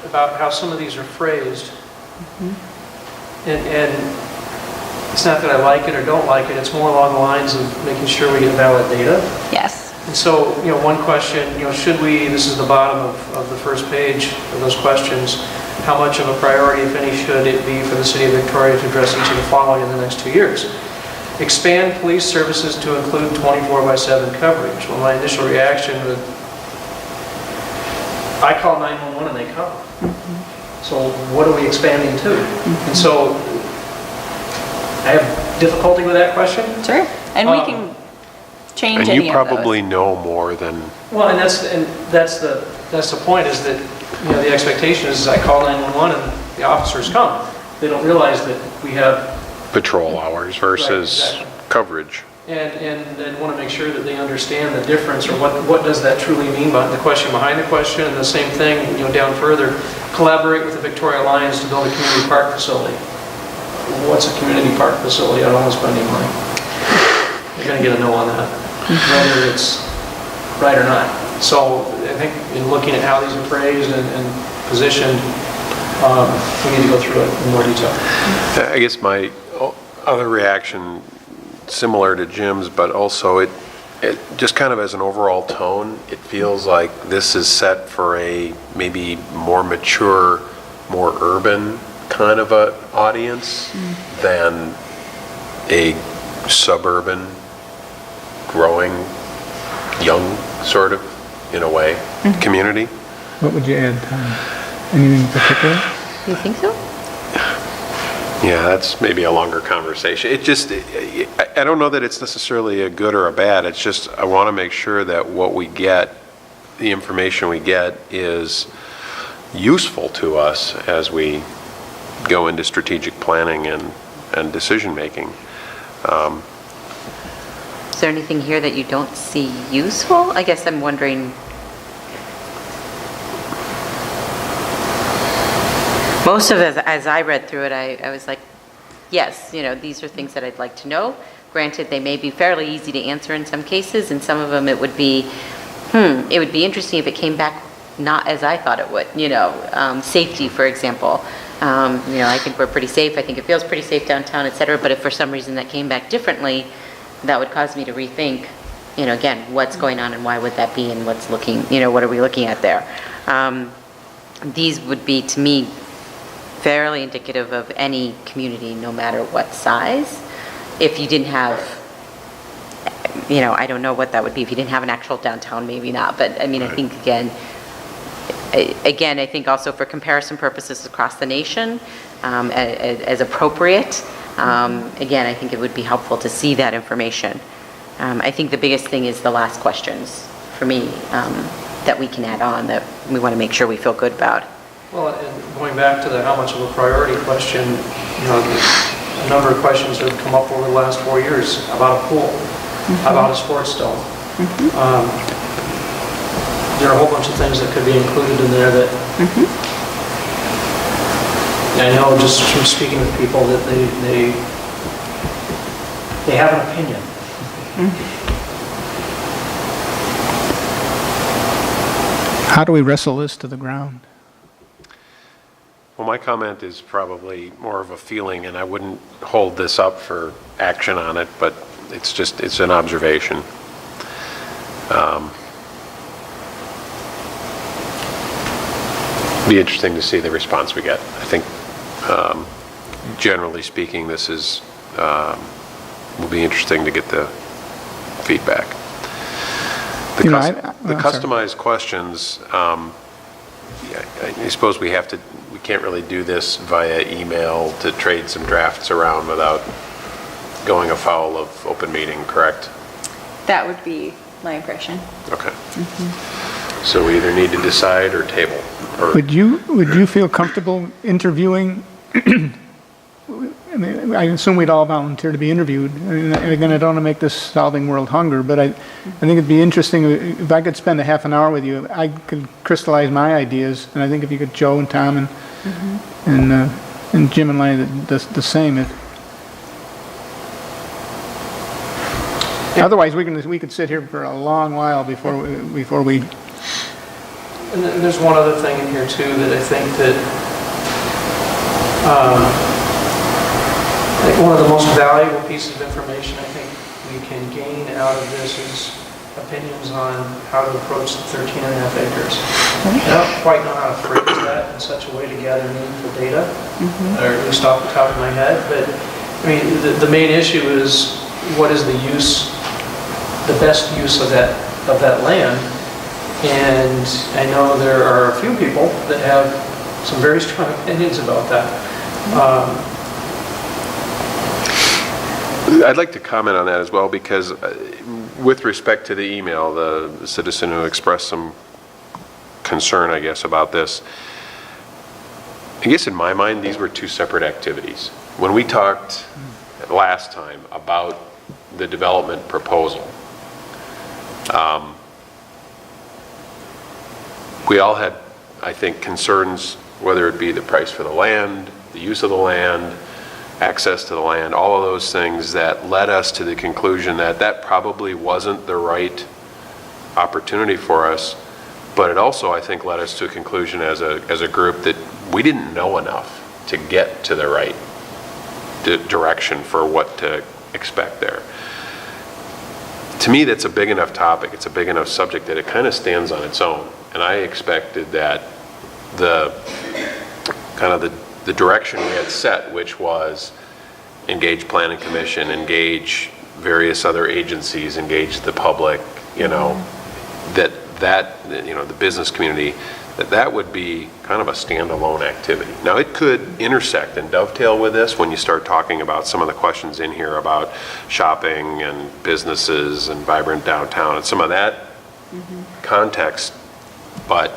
about how some of these are phrased. And it's not that I like it or don't like it, it's more along the lines of making sure we get valid data. Yes. And so, one question, should we, this is the bottom of the first page of those questions, how much of a priority, if any, should it be for the city of Victoria to address each of the following in the next 2 years? Expand police services to include 24/7 coverage. Well, my initial reaction was, I call 911 and they come. So what are we expanding to? And so I have difficulty with that question. Sure. And we can change And any you of those. probably know more than, Well, and that's the point, is that the expectation is I call 911 and the officers come. They don't realize that we have patrol hours versus Right, exactly. coverage. and want to make sure that they understand the difference, or what does that truly mean by the question behind the question. And the same thing, down further, collaborate with the Victoria Alliance to build a community park facility. What's a community park facility? I don't want to spend any money. You're going to get a no on that, whether it's right or not. So I think in looking at how these are phrased and positioned, we need to go through it in more detail. I guess my other reaction, similar to Jim's, but also it just kind of as an overall tone, it feels like this is set for a maybe more mature, more urban kind of a audience than a suburban, growing, young sort of, in a way, community. What would you add, Tom? Anything in particular? You think so? Yeah, that's maybe a longer conversation. It just, I don't know that it's necessarily a good or a bad. It's just, I want to make sure that what we get, the information we get, is useful to us as we go into strategic planning and decision-making. Is there anything here that you don't see useful? I guess I'm wondering. Most of it, as I read through it, I was like, yes, these are things that I'd like to know. Granted, they may be fairly easy to answer in some cases, and some of them it would be, it would be interesting if it came back not as I thought it would. Safety, for example. I think we're pretty safe. I think it feels pretty safe downtown, et cetera. But if for some reason that came back differently, that would cause me to rethink, again, what's going on and why would that be, and what are we looking at there? These would be, to me, fairly indicative of any community, no matter what size. If you didn't have, I don't know what that would be. If you didn't have an actual downtown, maybe not. But I mean, I think again, I think also for comparison purposes across the nation, as appropriate, again, I think it would be helpful to see that information. I think the biggest thing is the last questions for me that we can add on that we want to make sure we feel good about. Well, and going back to the how much of a priority question, a number of questions have come up over the last 4 years about a pool, about a sports dome. There are a whole bunch of things that could be included in there that I know just from speaking with people that they have an opinion. How do we wrestle this to the ground? Well, my comment is probably more of a feeling, and I wouldn't hold this up for action on it, but it's an observation. Be interesting to see the response we get. I think, generally speaking, this will be interesting to get the feedback. The customized questions, I suppose we can't really do this via email to trade some drafts around without going afoul of open meeting, correct? That would be my impression. Okay. So we either need to decide or table. Would you feel comfortable interviewing? I mean, I assume we'd all volunteer to be interviewed. And again, I don't want to make this solving world hunger, but I think it'd be interesting if I could spend a half an hour with you. I could crystallize my ideas, and I think if you could, Joe and Tom and Jim and Lanny, the same. Otherwise, we could sit here for a long while before we. And there's one other thing in here too that I think that I think one of the most valuable pieces of information I think we can gain out of this is opinions on how to approach the 13 and a half acres. I don't quite know how to phrase that in such a way to gather meaningful data, or at least off the top of my head. But I mean, the main issue is what is the best use of that land. And I know there are a few people that have some very strong opinions about that. I'd like to comment on that as well, because with respect to the email, the citizen who expressed some concern, I guess, about this, I guess in my mind, these were two separate activities. When we talked last time about the development proposal, we all had, I think, concerns, whether it be the price for the land, the use of the land, access to the land, all of those things that led us to the conclusion that that probably wasn't the right opportunity for us. But it also, I think, led us to a conclusion as a group that we didn't know enough to get to the right direction for what to expect there. To me, that's a big enough topic, it's a big enough subject that it kind of stands on its own. And I expected that the direction we had set, which was engage planning commission, engage various other agencies, engage the public, the business community, that would be kind of a standalone activity. Now, it could intersect and dovetail with this when you start talking about some of the questions in here about shopping and businesses and vibrant downtown and some of that context, but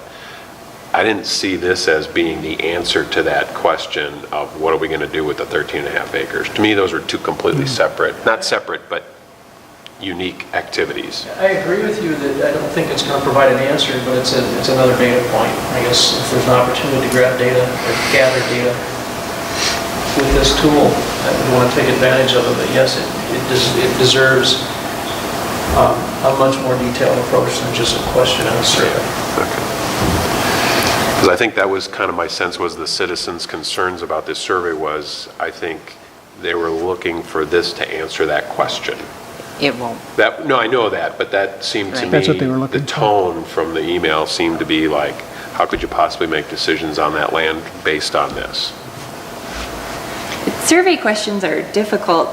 I didn't see this as being the answer to that question of what are we going to do with the 13 and a half acres. To me, those are two completely separate, not separate, but unique activities. I agree with you that I don't think it's going to provide an answer, but it's another data point. I guess if there's an opportunity to grab data or gather data with this tool, I would want to take advantage of it. But yes, it deserves a much more detailed approach than just a question and a survey. Okay. Because I think that was kind of my sense was the citizens' concerns about this survey was, I think they were looking for this to answer that question. It won't. No, I know that, but that seemed to Right. me, That's what they were looking the for. tone from the email seemed to be like, how could you possibly make decisions on that land based on this? Survey questions are difficult.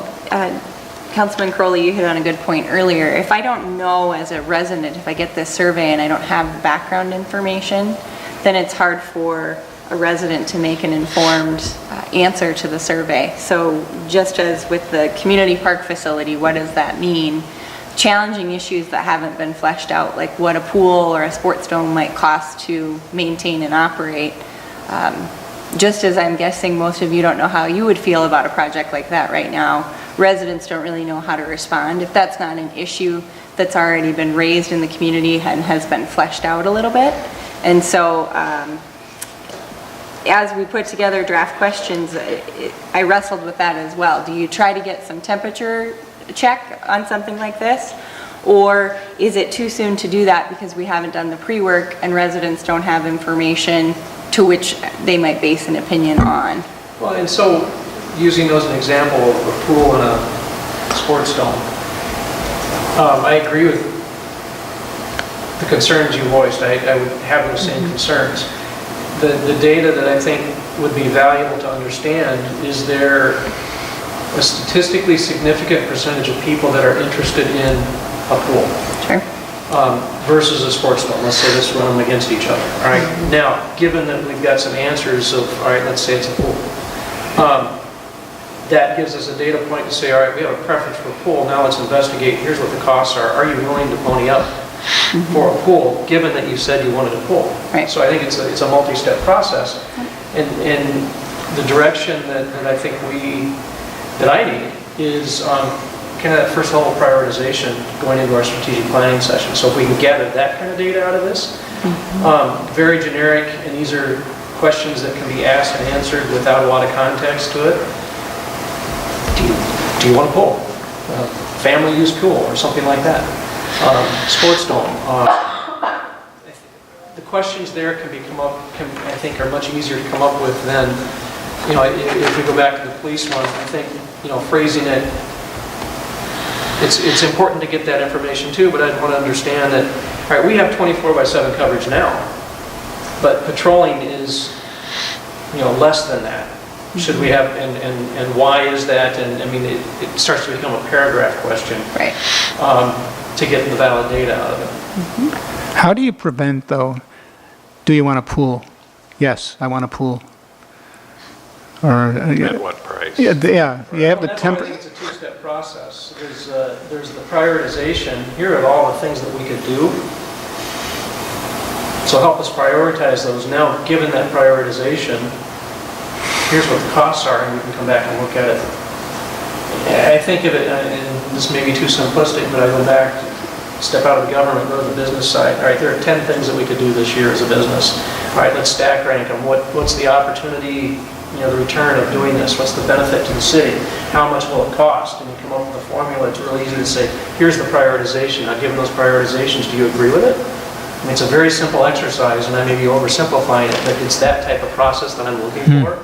Councilman Crowley, you hit on a good point earlier. If I don't know as a resident, if I get this survey and I don't have the background information, then it's hard for a resident to make an informed answer to the survey. So just as with the community park facility, what does that mean? Challenging issues that haven't been fleshed out, like what a pool or a sports dome might cost to maintain and operate. Just as I'm guessing most of you don't know how you would feel about a project like that right now, residents don't really know how to respond. If that's not an issue that's already been raised in the community and has been fleshed out a little bit. And so, as we put together draft questions, I wrestled with that as well. Do you try to get some temperature check on something like this? Or is it too soon to do that because we haven't done the pre-work and residents don't have information to which they might base an opinion on? Well, and so using those as an example of a pool and a sports dome, I agree with the concerns you voiced. I would have those same concerns. The data that I think would be valuable to understand, is there a statistically significant percentage of people that are interested in a pool? Sure. Versus a sports dome. Let's say let's run them against each other. All right. Now, given that we've got some answers of, all right, let's say it's a pool. That gives us a data point to say, all right, we have a preference for a pool. Now let's investigate. Here's what the costs are. Are you willing to pony up for a pool, given that you said you wanted a pool? Right. So I think it's a multi-step process. And the direction that I think that I need is kind of that first level prioritization going into our strategic planning session. So if we can gather that kind of data out of this, very generic, and these are questions that can be asked and answered without a lot of context to it. Do you want a pool? Family use pool or something like that. Sports dome. The questions there I think are much easier to come up with than, if we go back to the police one, I think, phrasing it, it's important to get that information too, but I'd want to understand that, all right, we have 24/7 coverage now, but patrolling is, less than that. Should we have, and why is that? And I mean, it starts to become a paragraph question. Right. To get the valid data out of it. How do you prevent, though, do you want a pool? Yes, I want a pool. Or, At what price? you have the That's why I think it's a two-step process. There's the prioritization. Here are all the things that we could do. So help us prioritize those. Now, given that prioritization, here's what the costs are, and we can come back and look at it. I think of it, and this may be too simplistic, but I go back, step out of the government, go to the business side. All right, there are 10 things that we could do this year as a business. All right, let's stack rank them. What's the opportunity, the return of doing this? What's the benefit to the city? How much will it cost? And you come up with a formula. It's really easy to say, here's the prioritization. Now, given those prioritizations, do you agree with it? I mean, it's a very simple exercise, and I may be oversimplifying it, but it's that type of process that I'm looking for.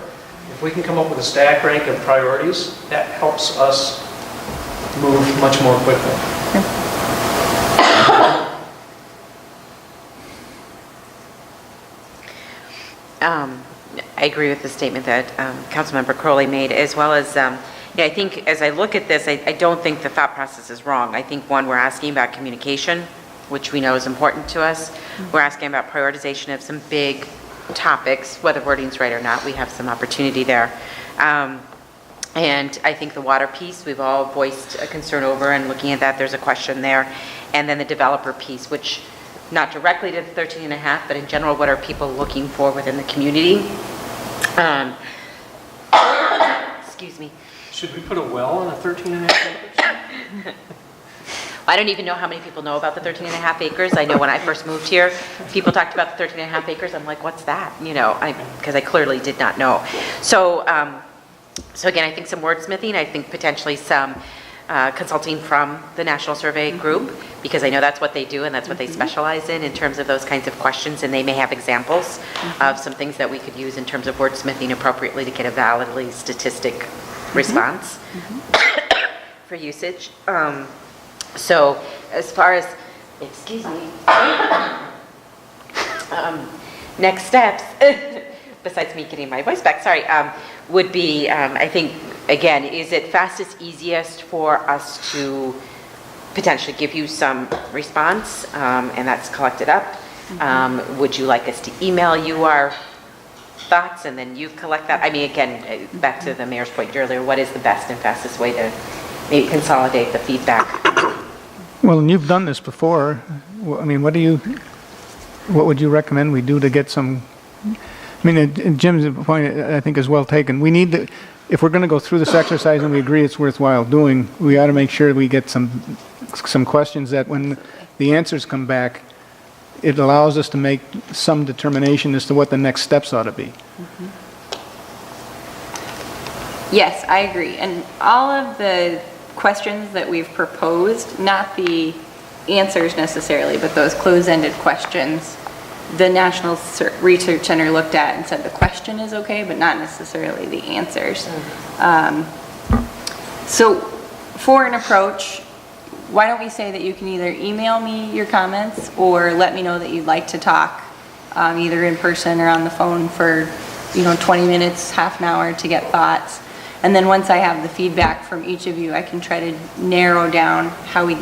If we can come up with a stack rank of priorities, that helps us move much more quickly. I agree with the statement that Councilmember Crowley made, as well as, I think as I look at this, I don't think the thought process is wrong. I think, one, we're asking about communication, which we know is important to us. We're asking about prioritization of some big topics, whether wording's right or not, we have some opportunity there. And I think the water piece, we've all voiced a concern over, and looking at that, there's a question there. And then the developer piece, which not directly to the 13 and a half, but in general, what are people looking for within the community? Excuse me. Should we put a well on a 13 and a half acres? I don't even know how many people know about the 13 and a half acres. I know when I first moved here, people talked about the 13 and a half acres. I'm like, what's that? You know, because I clearly did not know. So, so again, I think some wordsmithing, I think potentially some consulting from the National Survey Group, because I know that's what they do and that's what they specialize in terms of those kinds of questions, and they may have examples of some things that we could use in terms of wordsmithing appropriately to get a validly statistic response for usage. So as far as, excuse me, next steps, besides me getting my voice back, sorry, would be, I think, again, is it fastest, easiest for us to potentially give you some response, and that's collected up? Would you like us to email you our thoughts and then you collect that? I mean, again, back to the mayor's point earlier, what is the best and fastest way to maybe consolidate the feedback? Well, and you've done this before. I mean, what would you recommend we do to get some, I mean, and Jim's point, I think, is well taken. We need to, if we're going to go through this exercise and we agree it's worthwhile doing, we ought to make sure we get some questions that when the answers come back, it allows us to make some determination as to what the next steps ought to be. Yes, I agree. And all of the questions that we've proposed, not the answers necessarily, but those close-ended questions, the National Research Center looked at and said the question is okay, but not necessarily the answers. So for an approach, why don't we say that you can either email me your comments or let me know that you'd like to talk either in person or on the phone for 20 minutes, half an hour to get thoughts. And then once I have the feedback from each of you, I can try to narrow down how we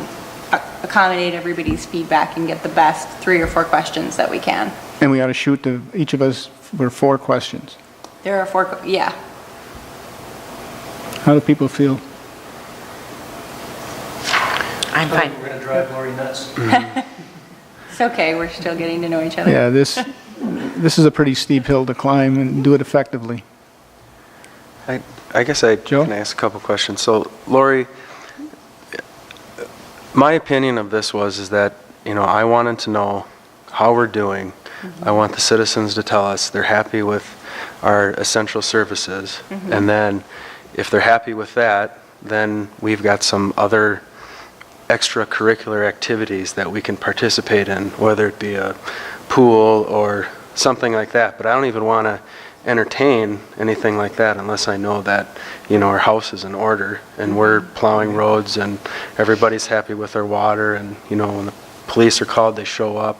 accommodate everybody's feedback and get the best 3 or 4 questions that we can. And we ought to shoot to each of us for 4 questions. There are 4, yeah. How do people feel? I'm fine. We're going to drive Lori nuts. It's okay, we're still getting to know each other. Yeah, this is a pretty steep hill to climb, and do it effectively. I guess I Joe? can ask a couple questions. So, Lori, my opinion of this is that, I wanted to know how we're doing. I want the citizens to tell us they're happy with our essential services. And then if they're happy with that, then we've got some other extracurricular activities that we can participate in, whether it be a pool or something like that. But I don't even want to entertain anything like that unless I know that, our house is in order and we're plowing roads and everybody's happy with our water, and, when the police are called, they show up.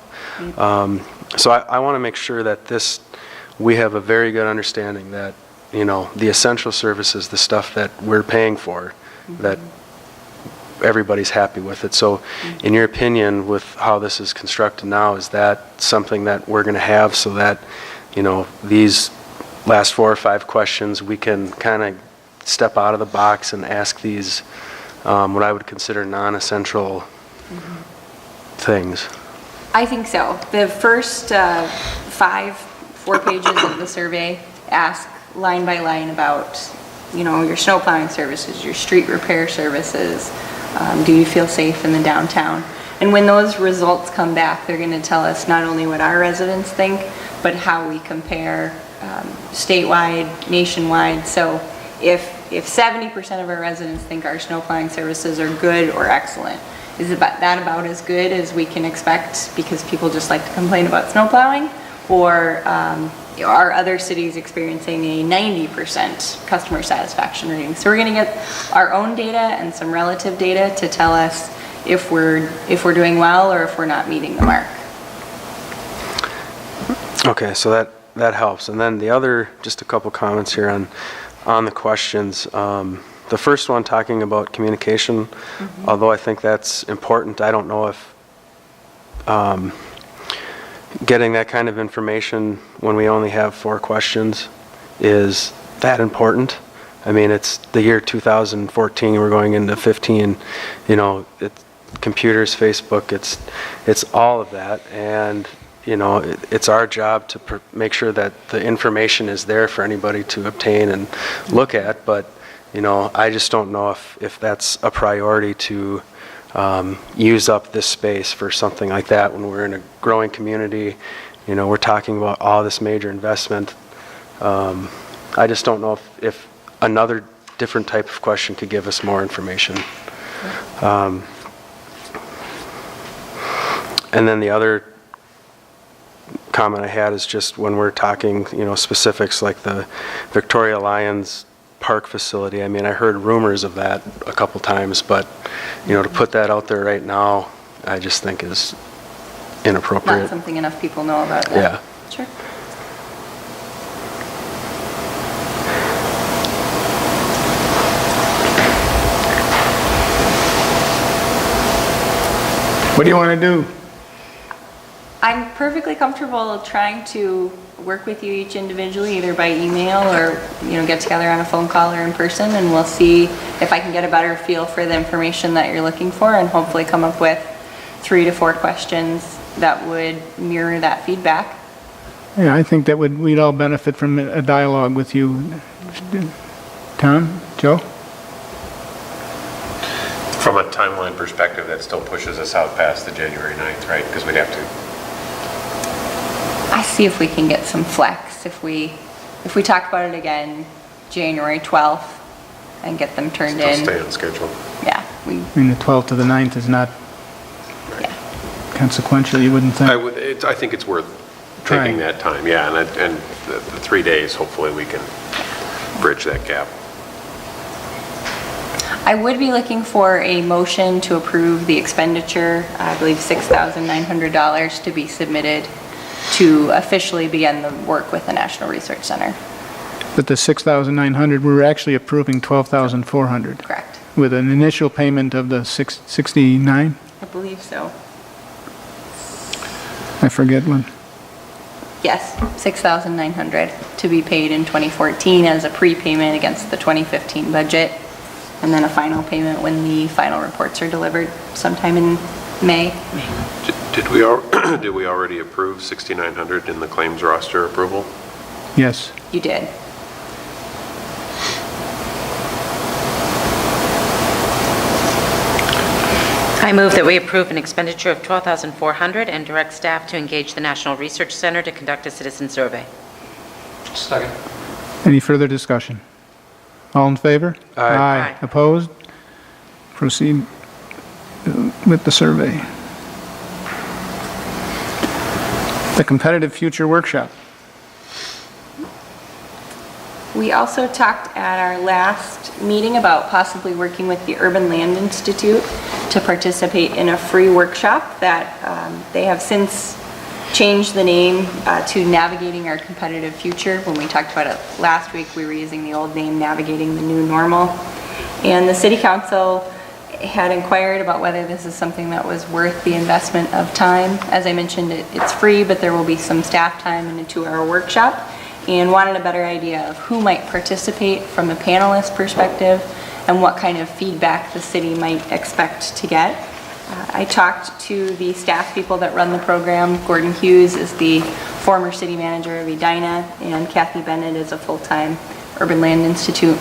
So I want to make sure that we have a very good understanding that, the essential services, the stuff that we're paying for, that everybody's happy with it. So in your opinion, with how this is constructed now, is that something that we're going to have so that, these last 4 or 5 questions, we can kind of step out of the box and ask these, what I would consider non-essential things? I think so. The first 4 pages of the survey ask line by line about, your snow plowing services, your street repair services, do you feel safe in the downtown? And when those results come back, they're going to tell us not only what our residents think, but how we compare statewide, nationwide. So if 70% of our residents think our snow plowing services are good or excellent, is that about as good as we can expect because people just like to complain about snow plowing? Or are other cities experiencing a 90% customer satisfaction rating? So we're going to get our own data and some relative data to tell us if we're doing well or if we're not meeting the mark. Okay, so that helps. And then the other, just a couple comments here on the questions. The first one talking about communication, although I think that's important, I don't know if getting that kind of information when we only have 4 questions is that important. I mean, it's the year 2014, we're going into 15, you know, it's computers, Facebook, it's all of that, and you know, it's our job to make sure that the information is there for anybody to obtain and look at, but you know, I just don't know if that's a priority to use up this space for something like that when we're in a growing community. You know, we're talking about all this major investment. I just don't know if another different type of question could give us more information. And then the other comment I had is just when we're talking, you know, specifics like the Victoria Lions Park facility. I mean, I heard rumors of that a couple times, but, you know, to put that out there right now, I just think is inappropriate. Not something enough people know about. Yeah. Sure. What do you want to do? I'm perfectly comfortable trying to work with you each individually, either by email or, you know, get together on a phone call or in person, and we'll see if I can get a better feel for the information that you're looking for and hopefully come up with 3 to 4 questions that would mirror that feedback. Yeah, I think that we'd all benefit from a dialogue with you. Tom, Joe? From a timeline perspective, that still pushes us out past the January 9th, right? Because we'd have to. I see if we can get some flex if we talk about it again January 12th and get them turned in. Still stay on schedule. Yeah, I mean, the 12th to the 9th is not consequential, you wouldn't think? I think it's worth Trying. taking that time, yeah, and the 3 days, hopefully we can bridge that gap. I would be looking for a motion to approve the expenditure, I believe $6,900 to be submitted to officially begin the work with the National Research Center. But the 6,900, we're actually approving 12,400 Correct. with an initial payment of the 69? I believe so. I forget when. Yes, $6,900 to be paid in 2014 as a prepayment against the 2015 budget, and then a final payment when the final reports are delivered sometime in May. Did we already approve 6,900 in the claims roster approval? Yes. You did. I move that we approve an expenditure of $12,400 and direct staff to engage the National Research Center to conduct a citizen survey. Second. Any further discussion? All in favor? Aye. Aye. Opposed? Proceed with the survey. The Competitive Future Workshop. We also talked at our last meeting about possibly working with the Urban Land Institute to participate in a free workshop that they have since changed the name to Navigating Our Competitive Future. When we talked about it last week, we were using the old name, Navigating the New Normal. And the City Council had inquired about whether this is something that was worth the investment of time. As I mentioned, it's free, but there will be some staff time in a 2-hour workshop, and wanted a better idea of who might participate from a panelist perspective and what kind of feedback the city might expect to get. I talked to the staff people that run the program. Gordon Hughes is the former city manager of Edina, and Kathy Bennett is a full-time Urban Land Institute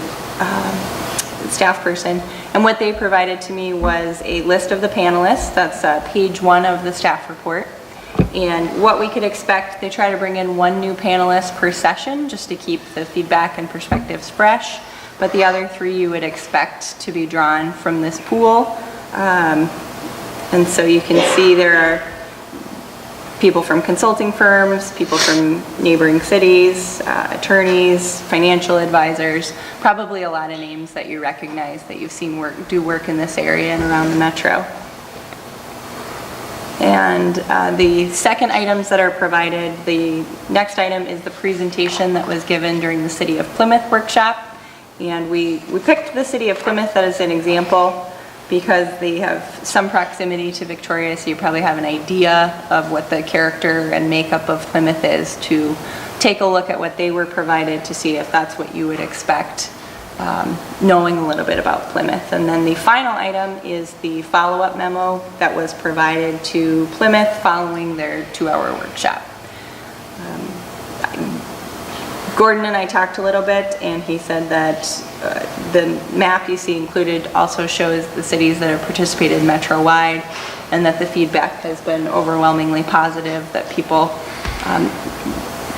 staff person. And what they provided to me was a list of the panelists. That's page 1 of the staff report. And what we could expect, they try to bring in 1 new panelist per session just to keep the feedback and perspectives fresh. But the other 3 you would expect to be drawn from this pool. And so you can see there are people from consulting firms, people from neighboring cities, attorneys, financial advisors, probably a lot of names that you recognize that you've seen do work in this area and around the metro. And the second items that are provided, the next item is the presentation that was given during the City of Plymouth workshop. And we picked the City of Plymouth as an example. because they have some proximity to Victoria, so you probably have an idea of what the character and makeup of Plymouth is, to take a look at what they were provided to see if that's what you would expect, knowing a little bit about Plymouth. And then the final item is the follow-up memo that was provided to Plymouth following their 2-hour workshop. Gordon and I talked a little bit, and he said that the map you see included also shows the cities that have participated metro-wide, and that the feedback has been overwhelmingly positive, that people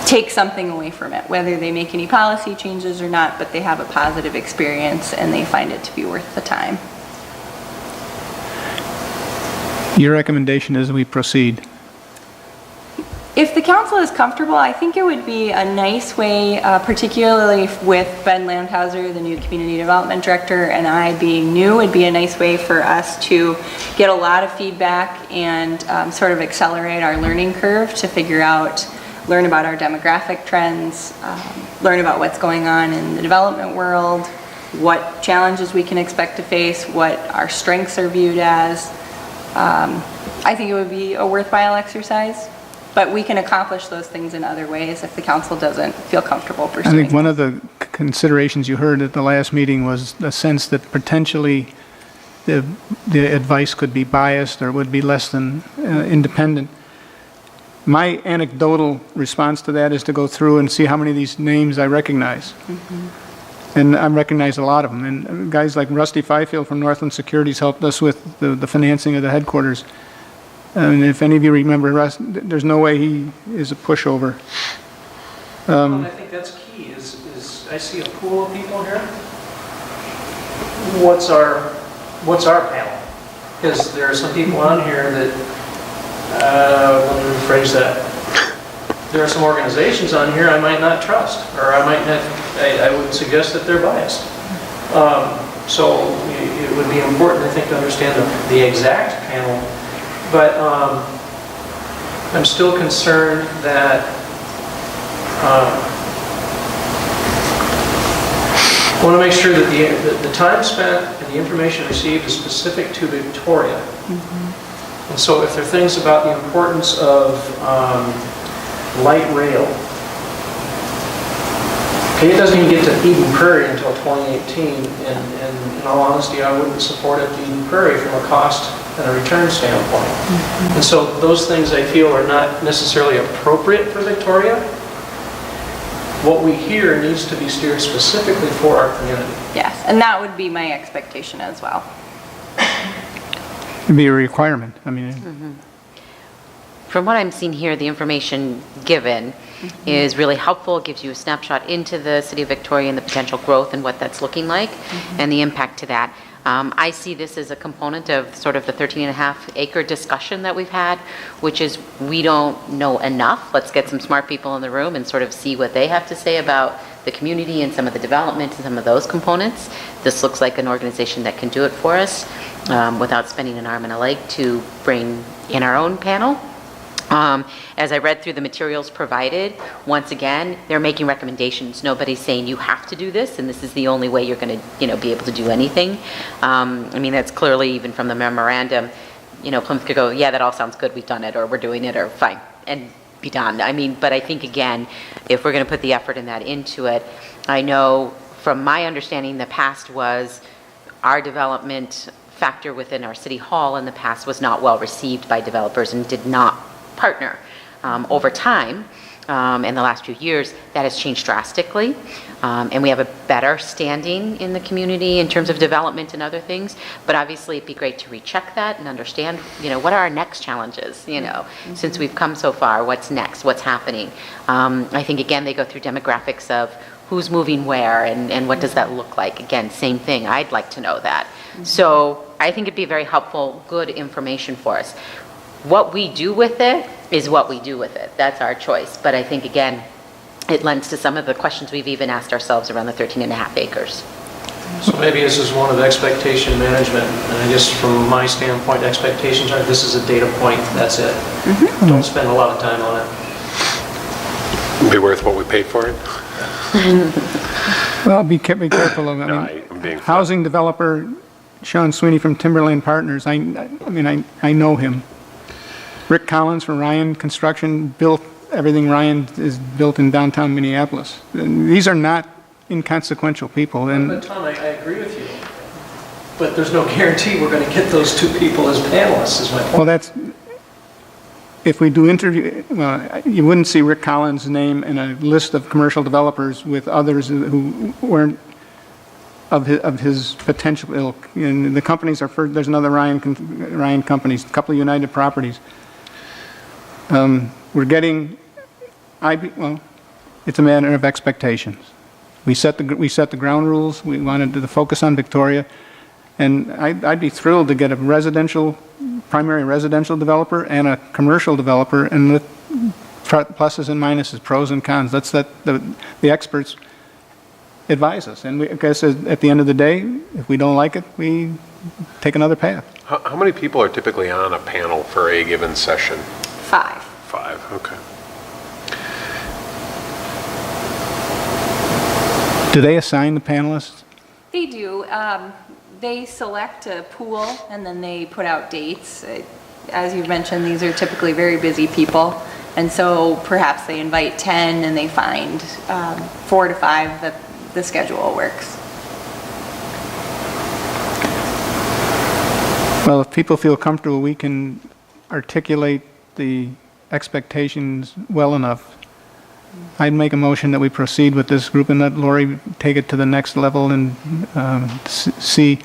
take something away from it, whether they make any policy changes or not, but they have a positive experience and they find it to be worth the time. Your recommendation is we proceed. If the council is comfortable, I think it would be a nice way, particularly with Ben Landhauser, the new Community Development Director, and I being new, it'd be a nice way for us to get a lot of feedback and sort of accelerate our learning curve to learn about our demographic trends, learn about what's going on in the development world, what challenges we can expect to face, what our strengths are viewed as. I think it would be a worthwhile exercise. But we can accomplish those things in other ways if the council doesn't feel comfortable I pursuing. think one of the considerations you heard at the last meeting was the sense that potentially the advice could be biased or would be less than independent. My anecdotal response to that is to go through and see how many of these names I recognize. And I recognize a lot of them. And guys like Rusty Fifield from Northland Securities helped us with the financing of the headquarters. And if any of you remember Russ, there's no way he is a pushover. And I think that's key, is I see a pool of people here. What's our panel? Because there are some people on here that, let me rephrase that. There are some organizations on here I might not trust, or I would suggest that they're biased. So it would be important, I think, to understand the exact panel. But I'm still concerned that I want to make sure that the time spent and the information received is specific to Victoria. And so if there are things about the importance of light rail, okay, it doesn't even get to Eden Prairie until 2018, and in all honesty, I wouldn't support it to Eden Prairie from a cost and a return standpoint. And so those things I feel are not necessarily appropriate for Victoria. What we hear needs to be steered specifically for our community. Yes, and that would be my expectation as well. It'd be a requirement. I mean, From what I'm seeing here, the information given is really helpful. It gives you a snapshot into the city of Victoria and the potential growth and what that's looking like and the impact to that. I see this as a component of sort of the 13.5-acre discussion that we've had, which is we don't know enough. Let's get some smart people in the room and sort of see what they have to say about the community and some of the development and some of those components. This looks like an organization that can do it for us without spending an arm and a leg to bring in our own panel. As I read through the materials provided, once again, they're making recommendations. Nobody's saying you have to do this, and this is the only way you're going to, be able to do anything. I mean, that's clearly even from the memorandum. Plymouth could go, yeah, that all sounds good. We've done it, or we're doing it, or fine, and be done. I mean, but I think again, if we're going to put the effort in that into it, I know from my understanding, the past was our development factor within our city hall in the past was not well received by developers and did not partner. Over time, in the last few years, that has changed drastically, and we have a better standing in the community in terms of development and other things, but obviously it'd be great to recheck that and understand, what are our next challenges, since we've come so far, what's next, what's happening. I think, again, they go through demographics of who's moving where and what does that look like. Again, same thing, I'd like to know that. So I think it'd be very helpful, good information for us. What we do with it is what we do with it. That's our choice. But I think, again, it lends to some of the questions we've even asked ourselves around the 13.5 acres. So maybe this is one of expectation management. And I guess from my standpoint, expectations are this is a data point, that's it. Don't spend a lot of time on it. Be worth what we paid for it? well, be careful of, I'm being housing developer, Sean Sweeney from Timberland Partners, I mean, I know him. Rick Collins from Ryan Construction built everything Ryan is built in downtown Minneapolis. And these are not inconsequential people, But and Tom, I agree with you, but there's no guarantee we're going to get those two people as panelists, is my point. well, that's, if we do interview, well, you wouldn't see Rick Collins' name in a list of commercial developers with others who weren't of his potential ilk. And the companies are, there's another Ryan companies, a couple of United Properties. We're getting, well, it's a matter of expectations. We set the ground rules. We wanted to focus on Victoria, and I'd be thrilled to get a primary residential developer and a commercial developer, and with pluses and minuses, pros and cons. Let's let the experts advise us. And I guess at the end of the day, if we don't like it, we take another path. How many people are typically on a panel for a given session? 5. 5, okay. Do they assign the panelists? They do. They select a pool and then they put out dates. As you've mentioned, these are typically very busy people. And so perhaps they invite 10 and they find 4 to 5 that the schedule works. Well, if people feel comfortable, we can articulate the expectations well enough. I'd make a motion that we proceed with this group and let Lori take it to the next level and see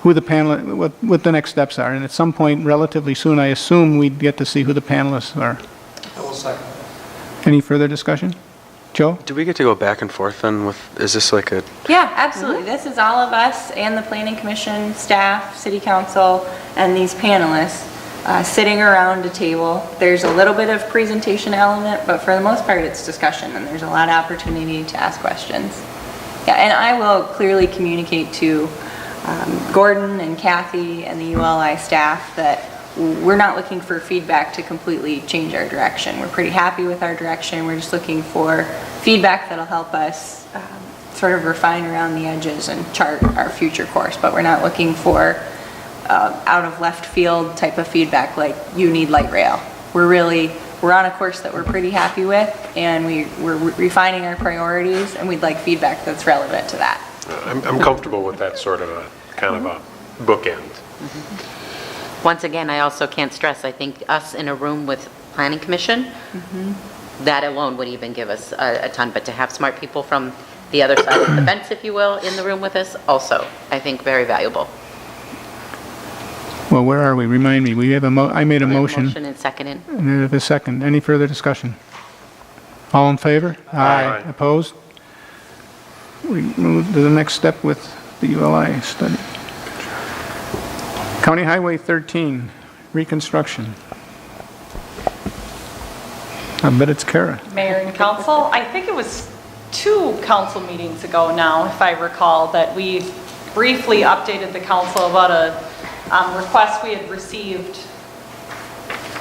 who the what the next steps are. And at some point, relatively soon, I assume we'd get to see who the panelists are. I will second. Any further discussion? Joe? Do we get to go back and forth then with, is this like a, Yeah, absolutely. This is all of us and the Planning Commission, staff, City Council, and these panelists sitting around a table. There's a little bit of presentation element, but for the most part, it's discussion, and there's a lot of opportunity to ask questions. Yeah, and I will clearly communicate to Gordon and Kathy and the ULI staff that we're not looking for feedback to completely change our direction. We're pretty happy with our direction. We're just looking for feedback that'll help us sort of refine around the edges and chart our future course, but we're not looking for out of left field type of feedback like you need light rail. We're on a course that we're pretty happy with, and we're refining our priorities, and we'd like feedback that's relevant to that. I'm comfortable with that sort of a kind of a bookend. Once again, I also can't stress, I think us in a room with Planning Commission, that alone would even give us a ton, but to have smart people from the other side of the fence, if you will, in the room with us, also, I think very valuable. Well, where are we? Remind me. We have I made a motion. Motion and seconded. And we have a second. Any further discussion? All in favor? Aye. Opposed? We move to the next step with the ULI study. County Highway 13, Reconstruction. I bet it's Kara. Mayor and council, I think it was 2 council meetings ago now, if I recall, that we briefly updated the council about a request we had received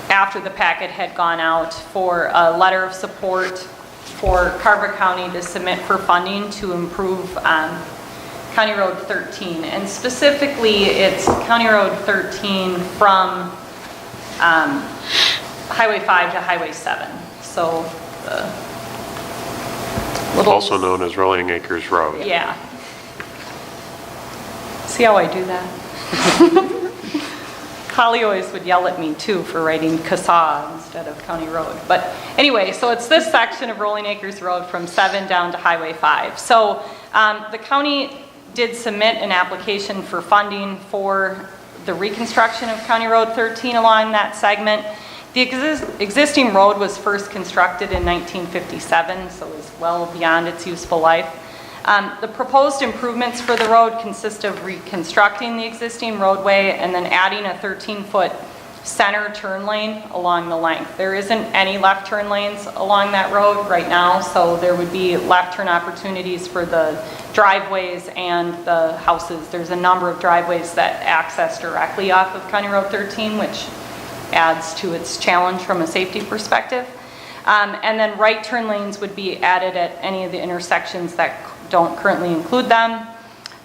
after the packet had gone out for a letter of support for Carver County to submit for funding to improve County Road 13. And specifically, it's County Road 13 from Highway 5 to Highway 7. So the little... Also known as Rolling Acres Road. Yeah. See how I do that? Holly always would yell at me too for writing CSAH instead of County Road. But anyway, so it's this section of Rolling Acres Road from 7 down to Highway 5. So the county did submit an application for funding for the reconstruction of County Road 13 along that segment. The existing road was first constructed in 1957, so it was well beyond its useful life. The proposed improvements for the road consist of reconstructing the existing roadway and then adding a 13-foot center turn lane along the length. There isn't any left turn lanes along that road right now, so there would be left turn opportunities for the driveways and the houses. There's a number of driveways that access directly off of County Road 13, which adds to its challenge from a safety perspective. And then right turn lanes would be added at any of the intersections that don't currently include them.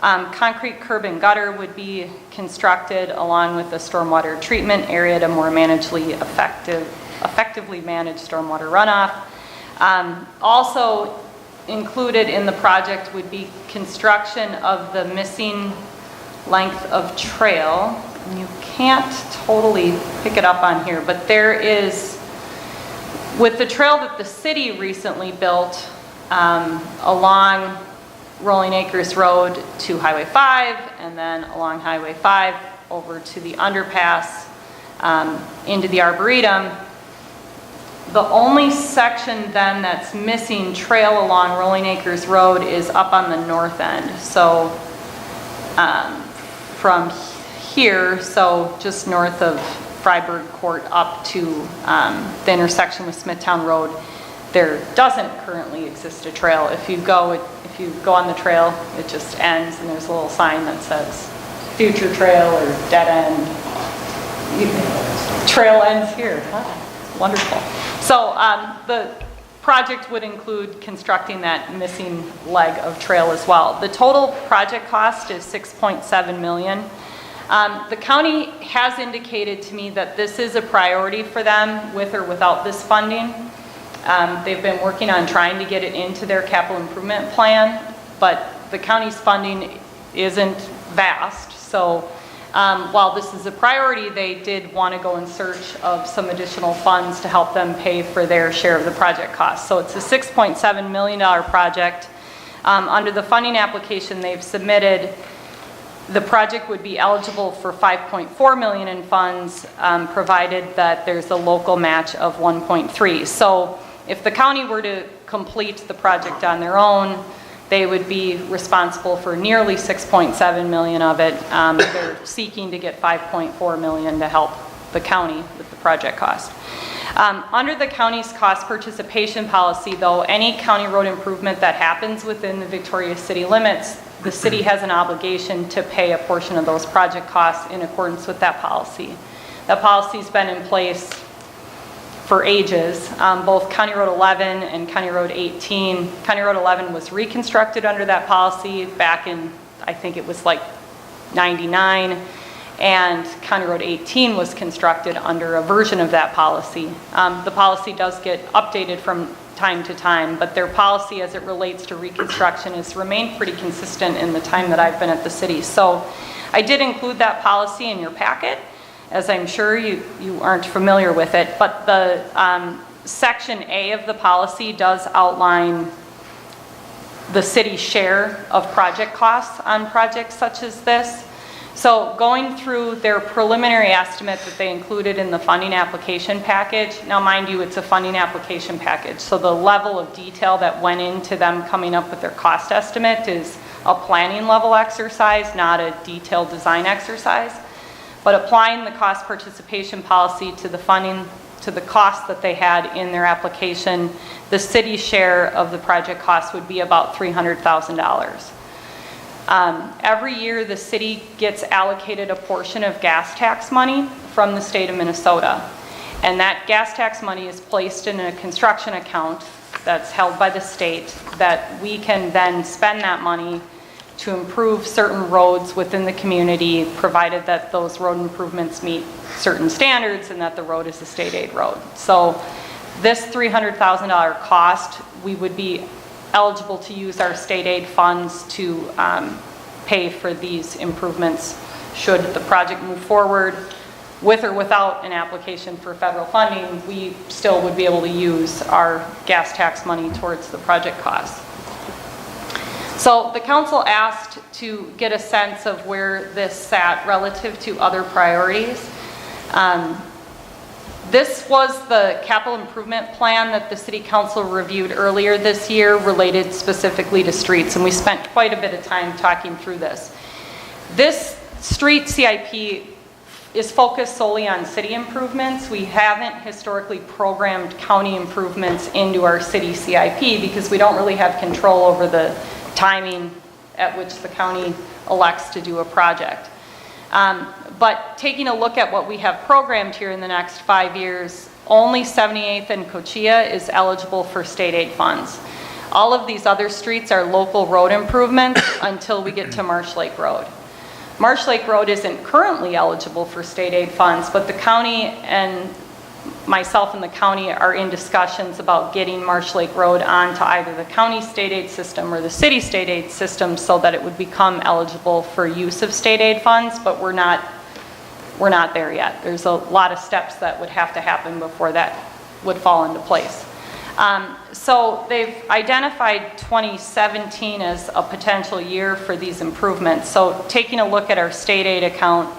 Concrete curb and gutter would be constructed along with the stormwater treatment area to more effectively manage stormwater runoff. Also included in the project would be construction of the missing length of trail. And you can't totally pick it up on here, but there is, with the trail that the city recently built along Rolling Acres Road to Highway 5, and then along Highway 5 over to the underpass into the Arboretum. The only section then that's missing trail along Rolling Acres Road is up on the north end. So from here, so just north of Freiburg Court up to the intersection with Smithtown Road, there doesn't currently exist a trail. If you go on the trail, it just ends, and there's a little sign that says future trail or dead end. Trail ends here. Wonderful. So the project would include constructing that missing leg of trail as well. The total project cost is $6.7 million. The county has indicated to me that this is a priority for them with or without this funding. They've been working on trying to get it into their capital improvement plan, but the county's funding isn't vast. So while this is a priority, they did want to go in search of some additional funds to help them pay for their share of the project costs. So it's a $6.7 million project. Under the funding application they've submitted, the project would be eligible for $5.4 million in funds, provided that there's a local match of 1.3. So if the county were to complete the project on their own, they would be responsible for nearly $6.7 million of it. They're seeking to get $5.4 million to help the county with the project cost. Under the county's cost participation policy, though, any county road improvement that happens within the Victoria city limits, the city has an obligation to pay a portion of those project costs in accordance with that policy. That policy's been in place for ages. Both County Road 11 and County Road 18. County Road 11 was reconstructed under that policy back in, I think it was like 99, and County Road 18 was constructed under a version of that policy. The policy does get updated from time to time, but their policy as it relates to reconstruction has remained pretty consistent in the time that I've been at the city. So I did include that policy in your packet, as I'm sure you aren't familiar with it, but the Section A of the policy does outline the city's share of project costs on projects such as this. So going through their preliminary estimate that they included in the funding application package, now mind you, it's a funding application package, so the level of detail that went into them coming up with their cost estimate is a planning level exercise, not a detailed design exercise. But applying the cost participation policy to the funding, to the cost that they had in their application, the city's share of the project cost would be about $300,000. Every year, the city gets allocated a portion of gas tax money from the state of Minnesota. And that gas tax money is placed in a construction account that's held by the state that we can then spend that money to improve certain roads within the community, provided that those road improvements meet certain standards and that the road is a state aid road. So this $300,000 cost, we would be eligible to use our state aid funds to pay for these improvements should the project move forward. With or without an application for federal funding, we still would be able to use our gas tax money towards the project costs. So the council asked to get a sense of where this sat relative to other priorities. This was the capital improvement plan that the city council reviewed earlier this year related specifically to streets, and we spent quite a bit of time talking through this. This street CIP is focused solely on city improvements. We haven't historically programmed county improvements into our city CIP because we don't really have control over the timing at which the county elects to do a project. But taking a look at what we have programmed here in the next 5 years, only 78th and Cochia is eligible for state aid funds. All of these other streets are local road improvements until we get to Marsh Lake Road. Marsh Lake Road isn't currently eligible for state aid funds, but the county and myself and the county are in discussions about getting Marsh Lake Road onto either the county state aid system or the city state aid system so that it would become eligible for use of state aid funds, but we're not there yet. There's a lot of steps that would have to happen before that would fall into place. So they've identified 2017 as a potential year for these improvements. So taking a look at our state aid account,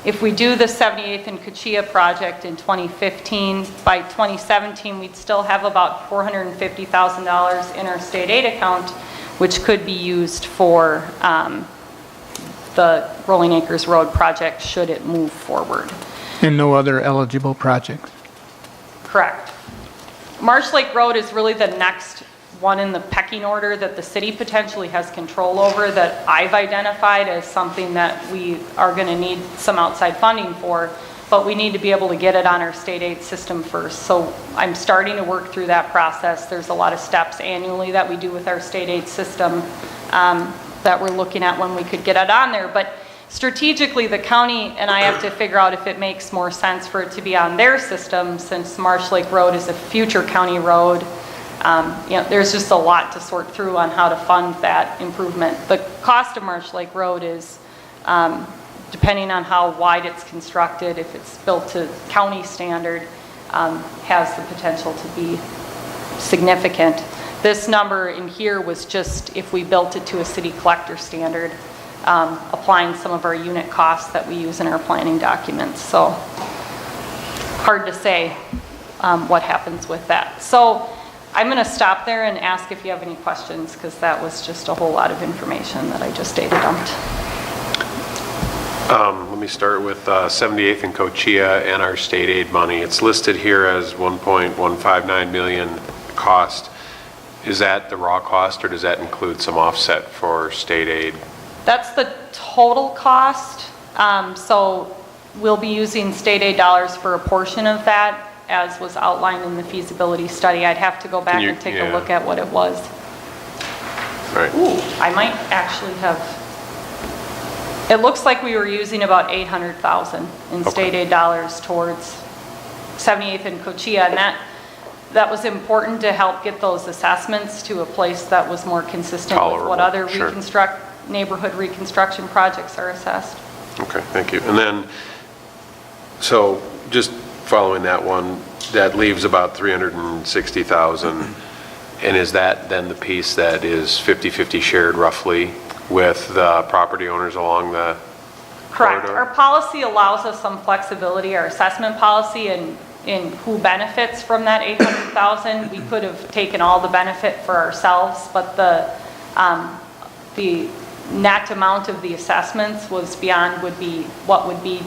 if we do the 78th and Cuchilla project in 2015, by 2017 we'd still have about $450,000 in our state aid account, which could be used for the Rolling Acres Road project should it move forward. And no other eligible projects. Correct. Marsh Lake Road is really the next one in the pecking order that the city potentially has control over that I've identified as something that we are going to need some outside funding for, but we need to be able to get it on our state aid system first. So I'm starting to work through that process. There's a lot of steps annually that we do with our state aid system that we're looking at when we could get it on there. But strategically, the county and I have to figure out if it makes more sense for it to be on their system since Marsh Lake Road is a future county road. There's just a lot to sort through on how to fund that improvement. The cost of Marsh Lake Road is, depending on how wide it's constructed, if it's built to county standard, has the potential to be significant. This number in here was just if we built it to a city collector standard, applying some of our unit costs that we use in our planning documents. So hard to say what happens with that. So I'm going to stop there and ask if you have any questions because that was just a whole lot of information that I just data dumped. Let me start with 78th and Cochilla and our state aid money. It's listed here as 1.159 million cost. Is that the raw cost or does that include some offset for state aid? That's the total cost. So we'll be using state aid dollars for a portion of that as was outlined in the feasibility study. I'd have to go back and take a look at what it was. Right. Ooh, I might actually have, it looks like we were using about 800,000 in state aid dollars towards 78th and Cochilla, and that was important to help get those assessments to a place that was more consistent with what other neighborhood reconstruction projects are assessed. Okay, thank you. And then, so just following that one, that leaves about 360,000. And is that then the piece that is 50-50 shared roughly with the property owners along the Correct. corridor? Our policy allows us some flexibility, our assessment policy, in who benefits from that 800,000. We could have taken all the benefit for ourselves, but the net amount of the assessments was beyond what would be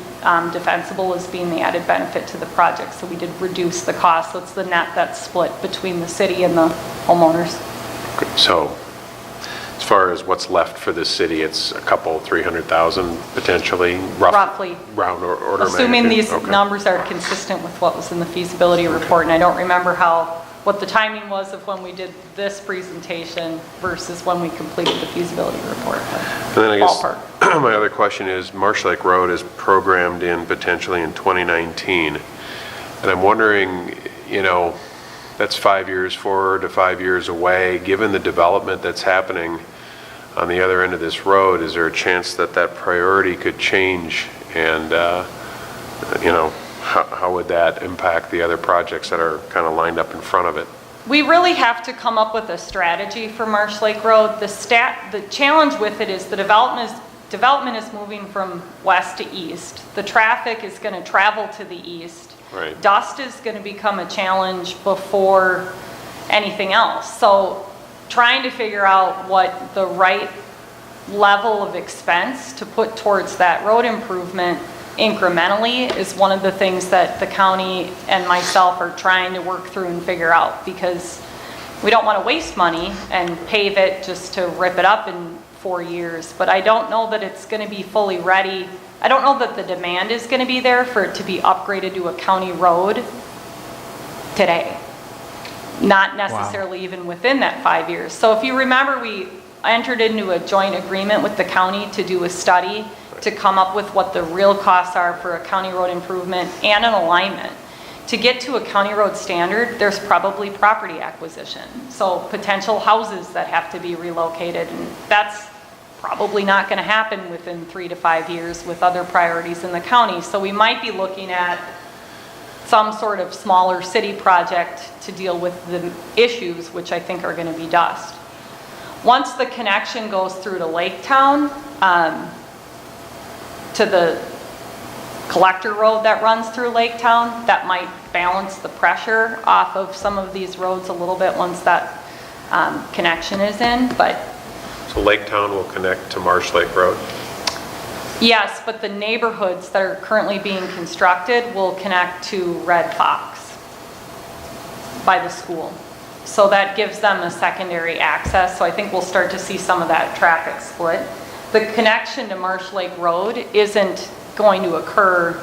defensible as being the added benefit to the project. So we did reduce the cost. So it's the net that's split between the city and the homeowners. So as far as what's left for the city, it's a couple, 300,000 potentially? Roughly. Round order Assuming magnitude. these numbers are consistent with what was in the feasibility report. And I don't remember what the timing was of when we did this presentation versus when we completed the feasibility report. And then I guess my other question is, Marsh Lake Road is programmed in potentially in 2019. And I'm wondering, that's 5 years forward to 5 years away. Given the development that's happening on the other end of this road, is there a chance that that priority could change? And, how would that impact the other projects that are kind of lined up in front of it? We really have to come up with a strategy for Marsh Lake Road. The challenge with it is the development is moving from west to east. The traffic is going to travel to the east. Right. Dust is going to become a challenge before anything else. So trying to figure out what the right level of expense to put towards that road improvement incrementally is one of the things that the county and myself are trying to work through and figure out, because we don't want to waste money and pave it just to rip it up in 4 years. But I don't know that it's going to be fully ready. I don't know that the demand is going to be there for it to be upgraded to a county road today. not necessarily even within that 5 years. So if you remember, we entered into a joint agreement with the county to do a study to come up with what the real costs are for a county road improvement and an alignment. To get to a county road standard, there's probably property acquisition. So potential houses that have to be relocated, and that's probably not gonna happen within 3 to 5 years with other priorities in the county. So we might be looking at some sort of smaller city project to deal with the issues, which I think are gonna be dust. Once the connection goes through to Lake Town, to the collector road that runs through Lake Town, that might balance the pressure off of some of these roads a little bit once that connection is in, but So Lake Town will connect to Marsh Lake Road? yes, but the neighborhoods that are currently being constructed will connect to Red Fox by the school. So that gives them a secondary access, so I think we'll start to see some of that traffic split. The connection to Marsh Lake Road isn't going to occur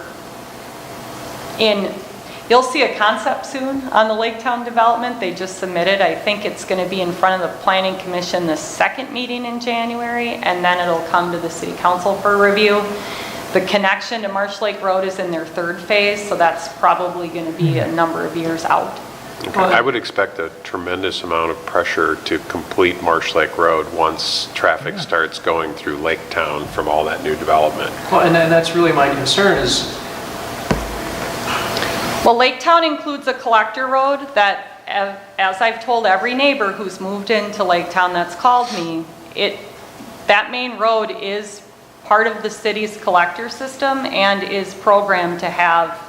you'll see a concept soon on the Lake Town development. They just submitted. I think it's going to be in front of the Planning Commission the second meeting in January, and then it'll come to the City Council for review. The connection to Marsh Lake Road is in their third phase, so that's probably going to be a number of years out. Okay. I would expect a tremendous amount of pressure to complete Marsh Lake Road once traffic starts going through Lake Town from all that new development. Well, and that's really my concern is, Well, Lake Town includes a collector road that, as I've told every neighbor who's moved into Lake Town that's called me, that main road is part of the city's collector system and is programmed to have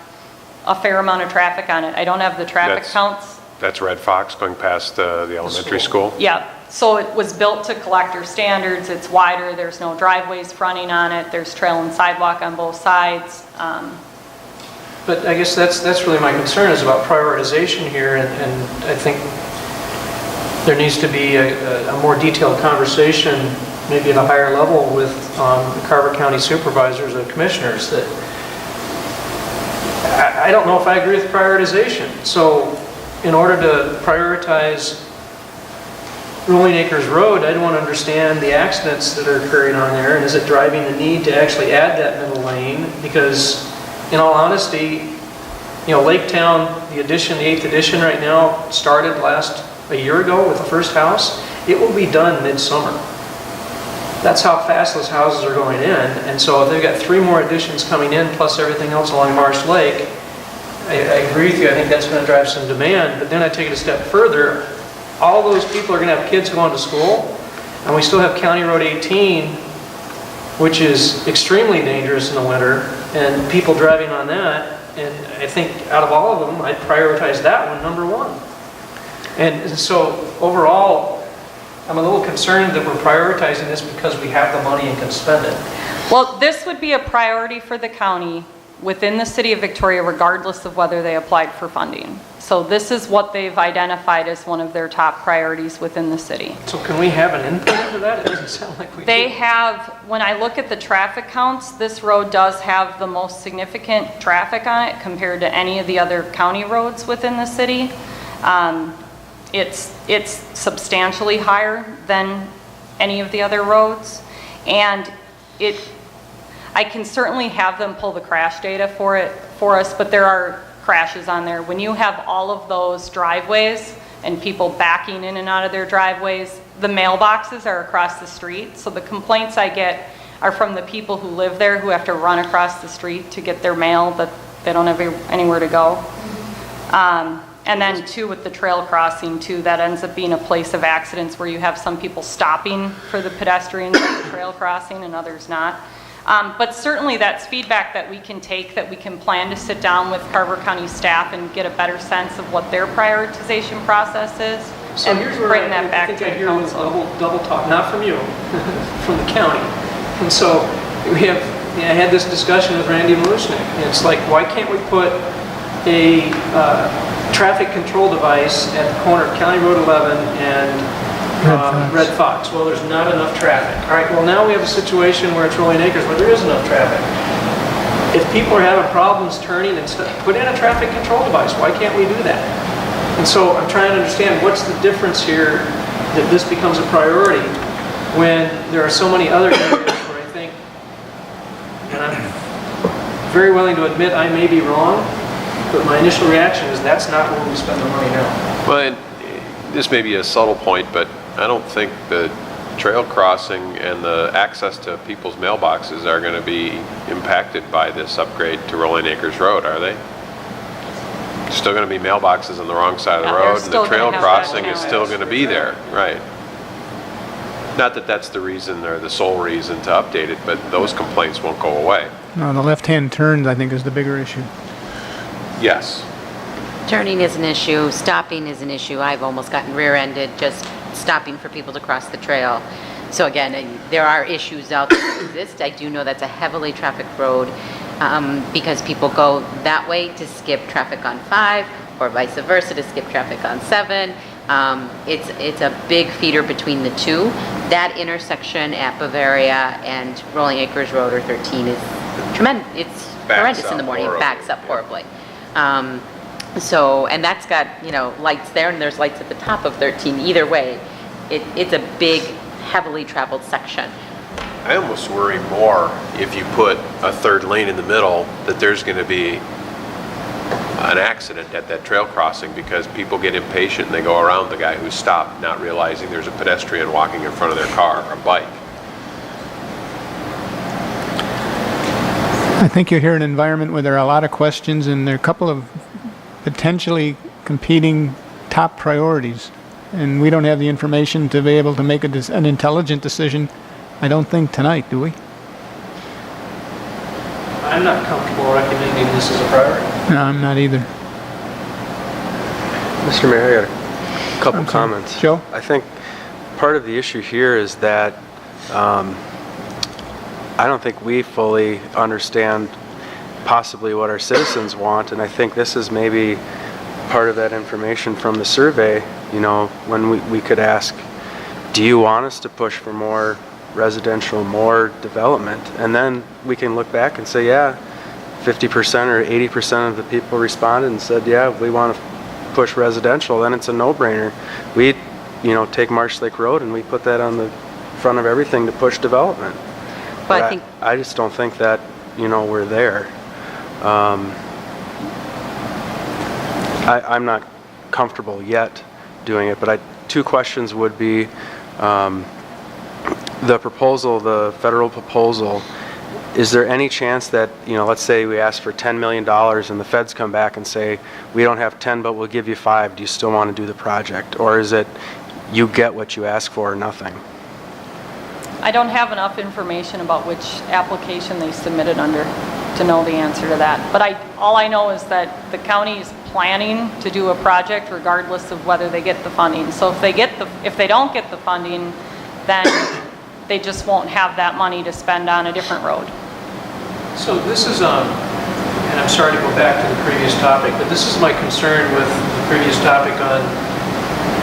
a fair amount of traffic on it. I don't have the traffic counts. That's Red Fox going past the elementary school? Yeah, so it was built to collector standards. It's wider, there's no driveways fronting on it, there's trail and sidewalk on both sides. but I guess that's really my concern is about prioritization here, and I think there needs to be a more detailed conversation, maybe at a higher level with the Carver County supervisors and commissioners that I don't know if I agree with prioritization. So in order to prioritize Rolling Acres Road, I'd want to understand the accidents that are occurring on there, and is it driving the need to actually add that middle lane? Because in all honesty, Lake Town, the 8th edition right now, started a year ago with the first house. It will be done midsummer. That's how fast those houses are going in. And so if they've got 3 more additions coming in, plus everything else along Marsh Lake, I agree with you. I think that's going to drive some demand. But then I take it a step further. All those people are going to have kids going to school, and we still have County Road 18, which is extremely dangerous in the winter, and people driving on that. And I think out of all of them, I'd prioritize that one number 1. And so overall, I'm a little concerned that we're prioritizing this because we have the money and can spend it. Well, this would be a priority for the county within the city of Victoria, regardless of whether they applied for funding. So this is what they've identified as one of their top priorities within the city. So can we have an input into that? It doesn't sound like we They do. have, when I look at the traffic counts, this road does have the most significant traffic on it compared to any of the other county roads within the city. It's substantially higher than any of the other roads, and I can certainly have them pull the crash data for us, but there are crashes on there. When you have all of those driveways and people backing in and out of their driveways, the mailboxes are across the street, so the complaints I get are from the people who live there who have to run across the street to get their mail, that they don't have anywhere to go. And then too, with the trail crossing too, that ends up being a place of accidents where you have some people stopping for the pedestrians at the trail crossing and others not. But certainly that's feedback that we can take, that we can plan to sit down with Carver County staff and get a better sense of what their prioritization process is, So and here's where bring that I back think to I the hear a little council. double talk, not from you, from the county. And so I had this discussion with Randy Malushnik. It's like, why can't we put a traffic control device at the corner of County Road 11 and Red Fox? Well, there's not enough traffic. All right, well, now we have a situation where it's Rolling Acres where there is enough traffic. If people are having problems turning and stuff, put in a traffic control device. Why can't we do that? And so I'm trying to understand what's the difference here that this becomes a priority when there are so many other areas where I think, and I'm very willing to admit I may be wrong, but my initial reaction is that's not where we spend the money now. Well, and this may be a subtle point, but I don't think the trail crossing and the access to people's mailboxes are going to be impacted by this upgrade to Rolling Acres Road, are they? Still going to be mailboxes on the wrong side of the Yeah, they're road, and still the gonna trail have crossing that is now. still going to be there, right? Not that that's the reason or the sole reason to update it, but those complaints won't go away. No, the left-hand turns, I think, is the bigger issue. Yes. Turning is an issue, stopping is an issue. I've almost gotten rear-ended just stopping for people to cross the trail. So again, there are issues out there that exist. I do know that's a heavily trafficked road because people go that way to skip traffic on 5 or vice versa to skip traffic on 7. It's a big feeder between the two. That intersection at Bavaria and Rolling Acres Road or 13 is tremendous. It's horrendous in the morning. It backs up horribly. And that's got, lights there and there's lights at the top of 13. Either way, it's a big, heavily traveled section. I almost worry more if you put a third lane in the middle that there's going to be an accident at that trail crossing because people get impatient and they go around the guy who's stopped, not realizing there's a pedestrian walking in front of their car or a bike. I think you're here in an environment where there are a lot of questions and there are a couple of potentially competing top priorities. And we don't have the information to be able to make an intelligent decision, I don't think, tonight, do we? I'm not comfortable recommending this as a priority. No, I'm not either. Mr. Mayor, I got a couple comments. Joe? I think part of the issue here is that I don't think we fully understand possibly what our citizens want, and I think this is maybe part of that information from the survey, when we could ask, do you want us to push for more residential, more development? And then we can look back and say, yeah, 50% or 80% of the people responded and said, yeah, we want to push residential. Then it's a no-brainer. We, take Marsh Lake Road and we put that on the front of everything to push development. But I just don't think that, we're there. I'm not comfortable yet doing it, but two questions would be, the proposal, the federal proposal, is there any chance that, let's say we ask for $10 million and the feds come back and say, we don't have 10, but we'll give you 5. Do you still want to do the project? Or is it you get what you ask for or nothing? I don't have enough information about which application they submitted under to know the answer to that. But all I know is that the county is planning to do a project regardless of whether they get the funding. So if they don't get the funding, then they just won't have that money to spend on a different road. So this is, and I'm sorry to go back to the previous topic, but this is my concern with the previous topic on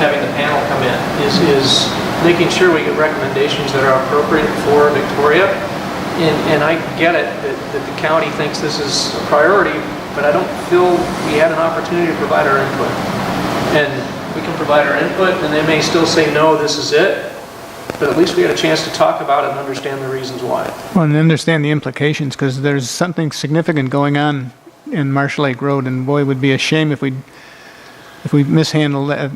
having the panel come in, is making sure we get recommendations that are appropriate for Victoria. And I get it that the county thinks this is a priority, but I don't feel we had an opportunity to provide our input. And we can provide our input, and they may still say, no, this is it. But at least we had a chance to talk about it and understand the reasons why. Well, and understand the implications, because there's something significant going on in Marsh Lake Road, and boy, it would be a shame if we mishandle that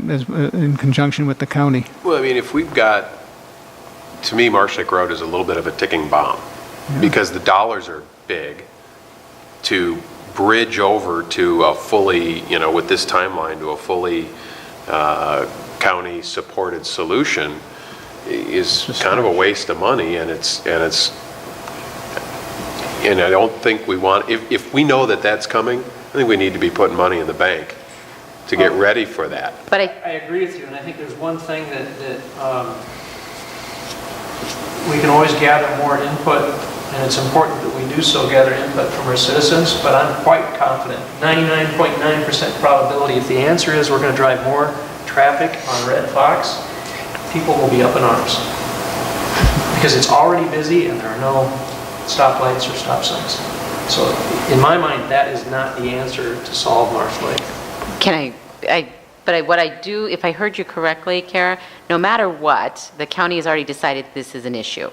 in conjunction with the county. Well, I mean, if we've got, to me, Marsh Lake Road is a little bit of a ticking bomb because the dollars are big to bridge over to a fully, with this timeline, to a fully county-supported solution is kind of a waste of money, and I don't think we want, if we know that that's coming, I think we need to be putting money in the bank to get ready for that. But I agree with you, and I think there's one thing that we can always gather more input, and it's important that we do so, gather input from our citizens, but I'm quite confident, 99.9% probability, if the answer is we're going to drive more traffic on Red Fox, people will be up in arms. Because it's already busy and there are no stoplights or stop signs. So in my mind, that is not the answer to solve Marsh Lake. I But what I do, if I heard you correctly, Kara, no matter what, the county has already decided this is an issue.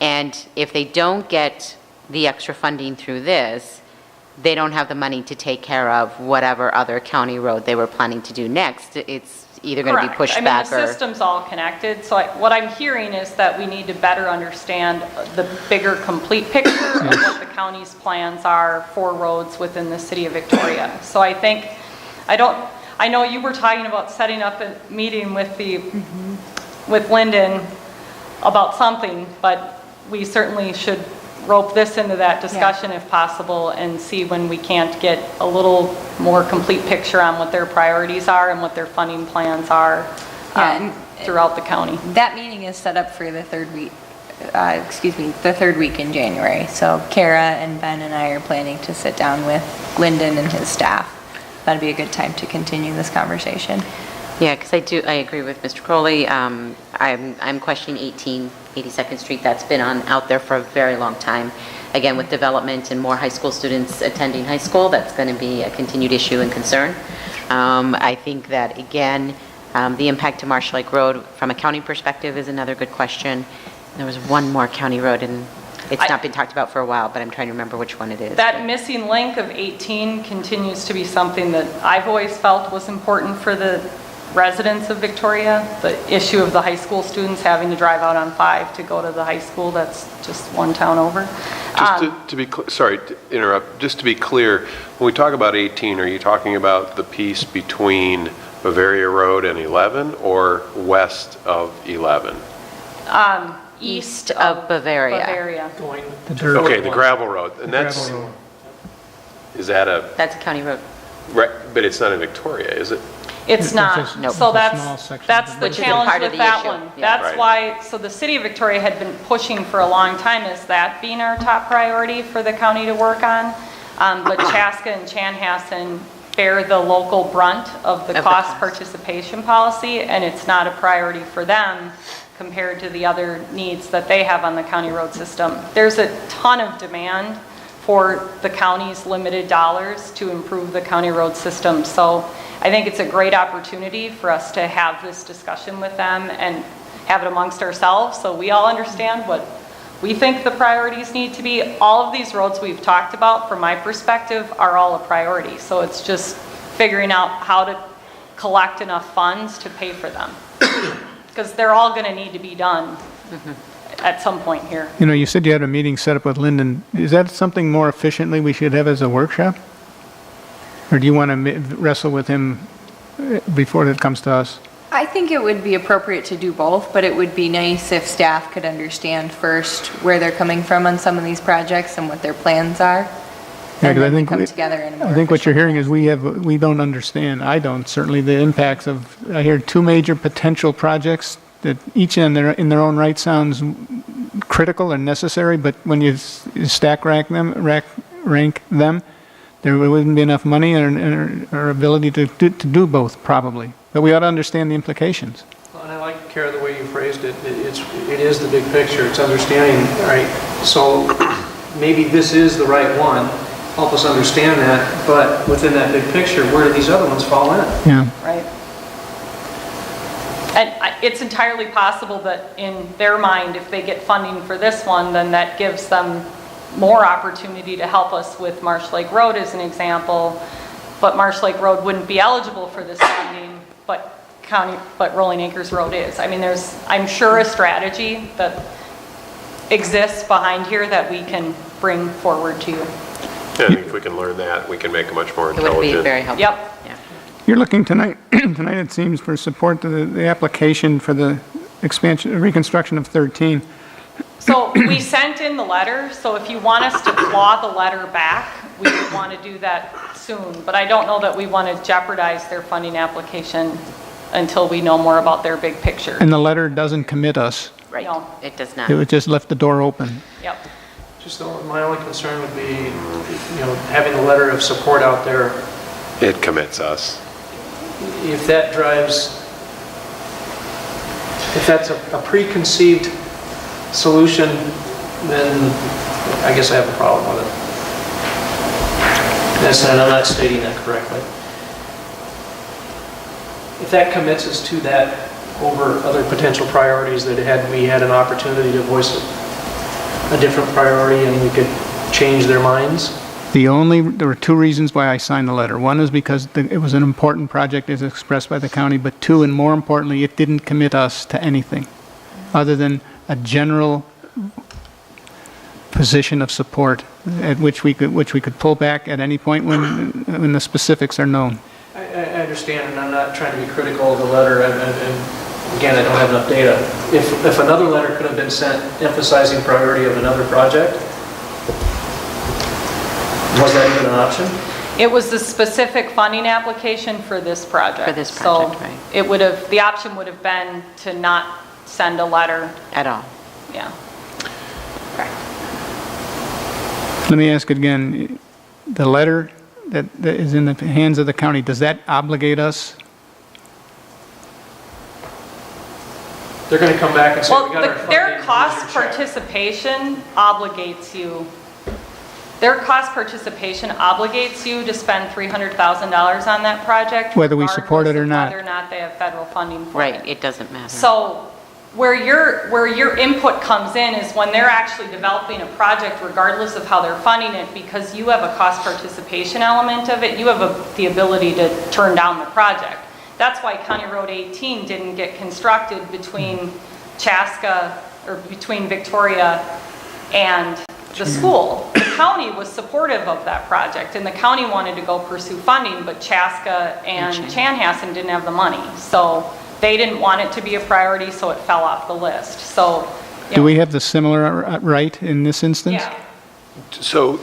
And if they don't get the extra funding through this, they don't have the money to take care of whatever other county road they were planning to do next. It's either going to be Correct. pushed back I mean, or... the system's all connected, so what I'm hearing is that we need to better understand the bigger, complete picture of what the county's plans are for roads within the city of Victoria. So I think, I know you were talking about setting up a meeting with with Lyndon about something, but we certainly should rope this into that discussion if possible and see when we can't get a little more complete picture on what their priorities are and what their funding plans are throughout the county. That meeting is set up for the third week, the third week in January. So Kara and Ben and I are planning to sit down with Lyndon and his staff. That'd be a good time to continue this conversation. Yeah, because I agree with Mr. Crowley. I'm questioning 82nd Street. That's been out there for a very long time. Again, with development and more high school students attending high school, that's going to be a continued issue and concern. I think that, again, the impact to Marsh Lake Road from a county perspective is another good question. There was one more county road, and it's not been talked about for a while, but I'm trying to remember which one it is. That missing link of 18 continues to be something that I've always felt was important for the residents of Victoria. The issue of the high school students having to drive out on 5 to go to the high school, that's just one town over. Just to be, sorry to interrupt, just to be clear, when we talk about 18, are you talking about the piece between Bavaria Road and 11 or west of 11? East of Bavaria. Going The dirt. Okay, the gravel road, and that's, Gravel road. is that a, That's a county road. right, but it's not in Victoria, is it? It's not. just- Nope. So It's a small section that's of the the Which is challenge part of with the that issue. one. Yeah. That's Right. why, so the city of Victoria had been pushing for a long time as that being our top priority for the county to work on. But Chaska and Chanhassen bear the local brunt of the cost participation policy, and it's not a priority for them compared to the other needs that they have on the county road system. There's a ton of demand for the county's limited dollars to improve the county road system. So I think it's a great opportunity for us to have this discussion with them and have it amongst ourselves so we all understand what we think the priorities need to be. All of these roads we've talked about, from my perspective, are all a priority. So it's just figuring out how to collect enough funds to pay for them. Because they're all going to need to be done at some point here. You know, you said you had a meeting set up with Lyndon. Is that something more efficiently we should have as a workshop? Or do you want to wrestle with him before it comes to us? I think it would be appropriate to do both, but it would be nice if staff could understand first where they're coming from on some of these projects and what their plans are. Yeah, And 'cause I then think come we- together in a more I think what you're efficient hearing is we don't understand, I don't, certainly the impacts of, I hear 2 major potential projects that each in their own right sounds critical and necessary, but when you stack rank them, there wouldn't be enough money or ability to do both, probably. But we ought to understand the implications. Well, and I like, Kara, the way you phrased it. It is the big picture. It's understanding, all right, so maybe this is the right one. Help us understand that, but within that big picture, where do these other ones fall in? Yeah. Right. And it's entirely possible that in their mind, if they get funding for this one, then that gives them more opportunity to help us with Marsh Lake Road as an example. But Marsh Lake Road wouldn't be eligible for this funding, but Rolling Acres Road is. I mean, there's, I'm sure, a strategy that exists behind here that we can bring forward to you. Yeah, I think if we can learn that, we can make a much more It would be intelligent. very helpful. Yep. Yeah. You're looking tonight, it seems, for support to the application for the expansion, reconstruction of 13. So we sent in the letter, so if you want us to claw the letter back, we would want to do that soon. But I don't know that we want to jeopardize their funding application until we know more about their big picture. And the letter doesn't commit us. Right. No. It does not. It would just left the door open. Yep. Just my only concern would be, having a letter of support out there. It commits us. If that drives, if that's a preconceived solution, then I guess I have a problem with it. And I'm not stating that correctly. if that commits us to that over other potential priorities that we had an opportunity to voice a different priority and we could change their minds? There were two reasons why I signed the letter. One is because it was an important project as expressed by the county, but two, and more importantly, it didn't commit us to anything other than a general position of support at which we could pull back at any point when the specifics are known. I understand, and I'm not trying to be critical of the letter, and again, I don't have enough data. If another letter could have been sent emphasizing priority of another project, was that even an option? It was the specific funding application for this project. For this project, So right. it would have, the option would have been to not send a letter, At all. yeah. Let me ask it again. The letter that is in the hands of the county, does that obligate us? They're going to come back and say, Well, we got our funding. their here's cost your check." participation obligates you, their cost participation obligates you to spend $300,000 on that project. Whether we support it or not. regardless of Whether or not they have federal funding for it. Right, it doesn't matter. So where your input comes in is when they're actually developing a project, regardless of how they're funding it, because you have a cost participation element of it, you have the ability to turn down the project. That's why County Road 18 didn't get constructed between Chaska, or between Victoria and the school. The county was supportive of that project, and the county wanted to go pursue funding, but Chaska and Chanhassen didn't have the money. So they didn't want it to be a priority, so it fell off the list. So, Do we have the similar right in this instance? yeah. So,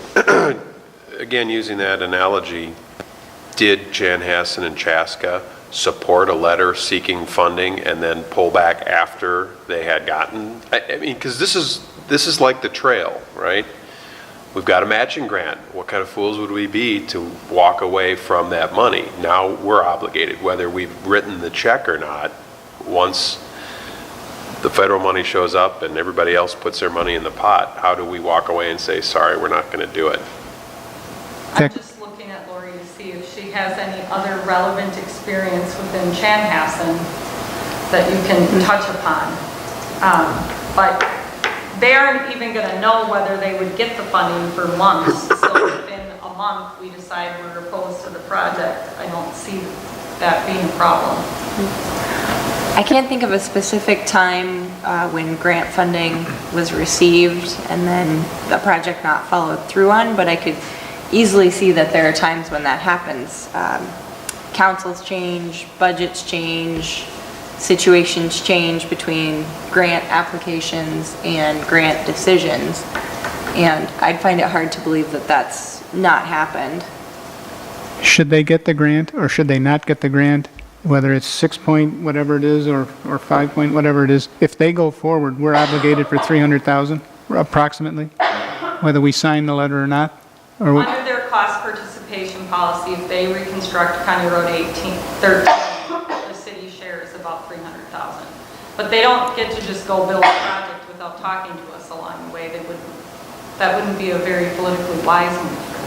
again, using that analogy, did Chanhassen and Chaska support a letter seeking funding and then pull back after they had gotten? I mean, because this is like the trail, right? We've got a matching grant. What kind of fools would we be to walk away from that money? Now we're obligated, whether we've written the check or not. Once the federal money shows up and everybody else puts their money in the pot, how do we walk away and say, sorry, we're not going to do it? I'm just looking at Lori to see if she has any other relevant experience within Chanhassen that you can touch upon. But they aren't even going to know whether they would get the funding for months. So within a month, we decide we're opposed to the project. I don't see that being a problem. I can't think of a specific time when grant funding was received and then the project not followed through on, but I could easily see that there are times when that happens. Councils change, budgets change, situations change between grant applications and grant decisions. And I'd find it hard to believe that that's not happened. Should they get the grant or should they not get the grant? Whether it's 6 point whatever it is or 5 point whatever it is, if they go forward, we're obligated for $300,000 approximately, whether we sign the letter or not. Or Under their cost participation policy, if they reconstruct County Road 13, the city shares about $300,000. But they don't get to just go build a project without talking to us along the way. That wouldn't be a very politically wise move for them.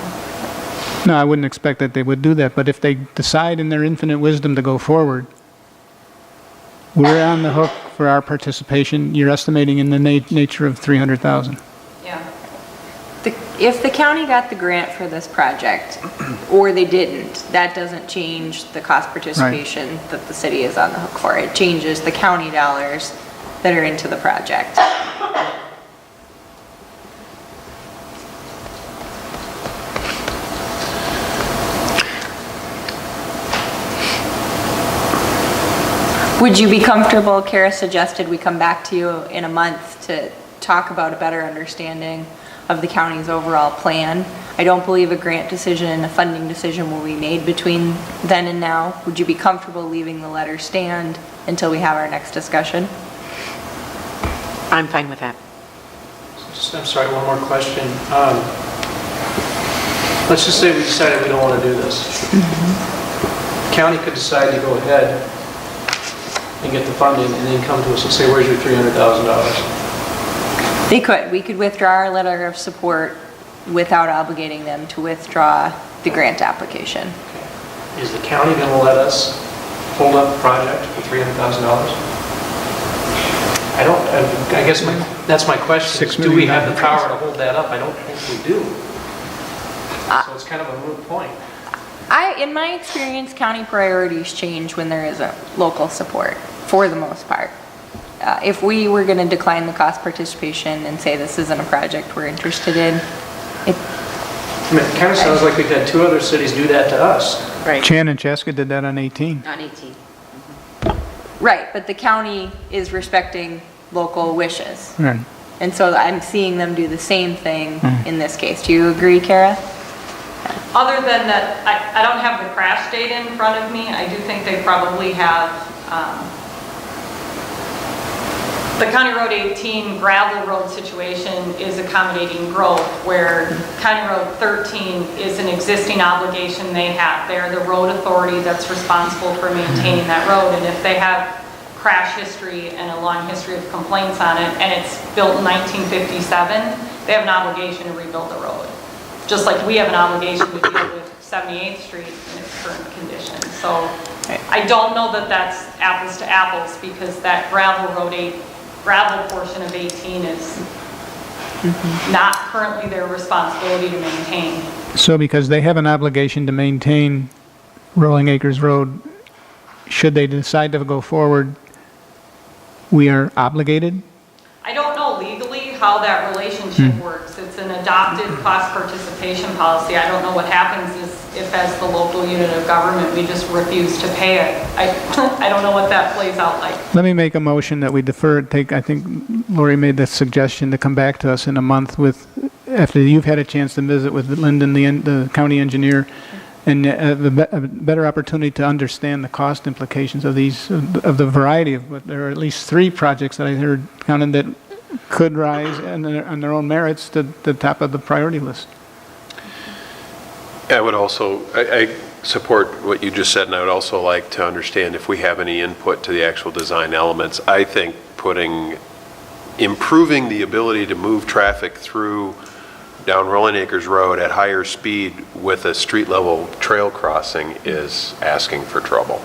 No, I wouldn't expect that they would do that, but if they decide in their infinite wisdom to go forward, we're on the hook for our participation. You're estimating in the nature of $300,000. Yeah. If the county got the grant for this project, or they didn't, that doesn't change the cost participation that the city is on the hook for. It changes the county dollars that are into the project. Would you be comfortable, Kara suggested we come back to you in a month to talk about a better understanding of the county's overall plan? I don't believe a grant decision and a funding decision will be made between then and now. Would you be comfortable leaving the letter stand until we have our next discussion? I'm fine with that. I'm sorry, one more question. Let's just say we decided we don't want to do this. County could decide to go ahead and get the funding and then come to us and say, where's your $300,000? They could. We could withdraw our letter of support without obligating them to withdraw the grant application. Is the county going to let us hold up the project for $300,000? I guess that's my question, is $6 do we million have the power to hold that up? I don't think we do. So it's kind of a moot point. In my experience, county priorities change when there isn't local support, for the most part. If we were going to decline the cost participation and say this isn't a project we're interested in, I mean, it kind of sounds like we've had 2 other cities do that to us. Right. Chan and Chaska did that on 18. On 18. right, but the county is respecting local wishes. Right. And so I'm seeing them do the same thing in this case. Do you agree, Kara? Other than that, I don't have the crash data in front of me. I do think they probably have, the County Road 18 gravel road situation is accommodating growth, where County Road 13 is an existing obligation they have. They're the road authority that's responsible for maintaining that road. And if they have crash history and a long history of complaints on it, and it's built in 1957, they have an obligation to rebuild the road. Just like we have an obligation to deal with 78th Street in its current condition. So I don't know that that's apples to apples, because that gravel portion of 18 is not currently their responsibility to maintain. So because they have an obligation to maintain Rolling Acres Road, should they decide to go forward, we are obligated? I don't know legally how that relationship works. It's an adopted cost participation policy. I don't know what happens if as the local unit of government, we just refuse to pay it. I don't know what that plays out like. Let me make a motion that we defer, I think Lori made the suggestion to come back to us in a month after you've had a chance to visit with Lyndon, the county engineer, and a better opportunity to understand the cost implications of of the variety of, there are at least 3 projects that I heard counted that could rise on their own merits to the top of the priority list. I would also, I support what you just said, and I would also like to understand if we have any input to the actual design elements. I think improving the ability to move traffic through down Rolling Acres Road at higher speed with a street level trail crossing is asking for trouble.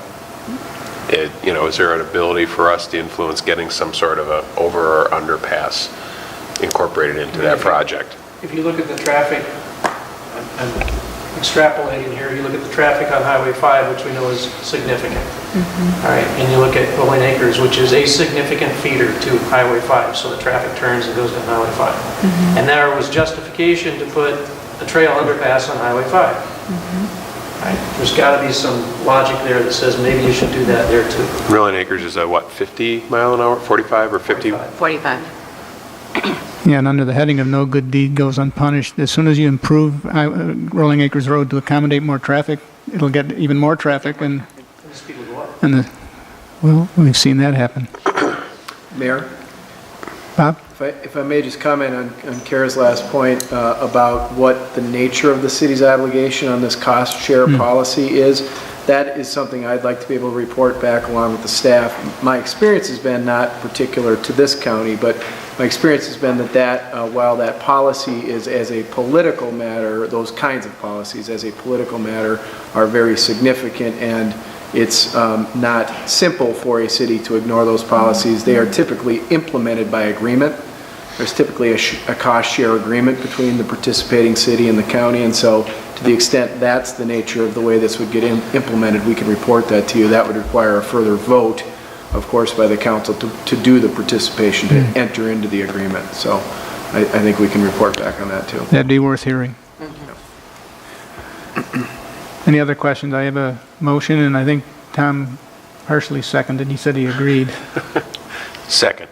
Is there an ability for us to influence getting some sort of a over or underpass incorporated into that project? If you look at the traffic, I'm extrapolating here, you look at the traffic on Highway 5, which we know is significant. All right, and you look at Rolling Acres, which is a significant feeder to Highway 5, so the traffic turns and goes down Highway 5. And there was justification to put a trail underpass on Highway 5. Right? There's got to be some logic there that says maybe you should do that there too. Rolling Acres is a what, 50 mile an hour, 45 or 50? 45. Yeah, and under the heading of no good deed goes unpunished, as soon as you improve Rolling Acres Road to accommodate more traffic, it'll get even more traffic, and well, we've seen that happen. Mayor, Bob? if I may just comment on Kara's last point about what the nature of the city's obligation on this cost share policy is, that is something I'd like to be able to report back along with the staff. My experience has been not particular to this county, but my experience has been that while that policy is as a political matter, those kinds of policies as a political matter are very significant, and it's not simple for a city to ignore those policies. They are typically implemented by agreement. There's typically a cost share agreement between the participating city and the county, and so to the extent that's the nature of the way this would get implemented, we can report that to you. That would require a further vote, of course, by the council to do the participation, to enter into the agreement. So I think we can report back on that too. That'd be worth hearing. Any other questions? I have a motion, and I think Tom partially seconded. He said he agreed. Second.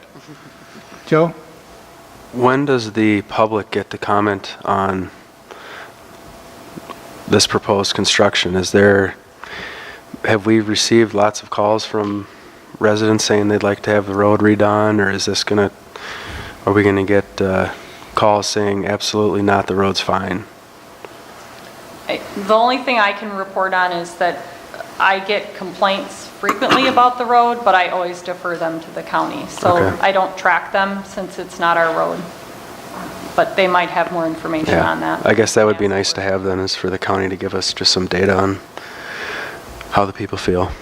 Joe? When does the public get to comment on this proposed construction? Have we received lots of calls from residents saying they'd like to have the road redone, or are we gonna get calls saying absolutely not, the road's fine? The only thing I can report on is that I get complaints frequently about the road, but I always defer them to the county. So Okay. I don't track them since it's not our road. But they might have more information on that. I guess that would be nice to have then, is for the county to give us just some data on how the people feel.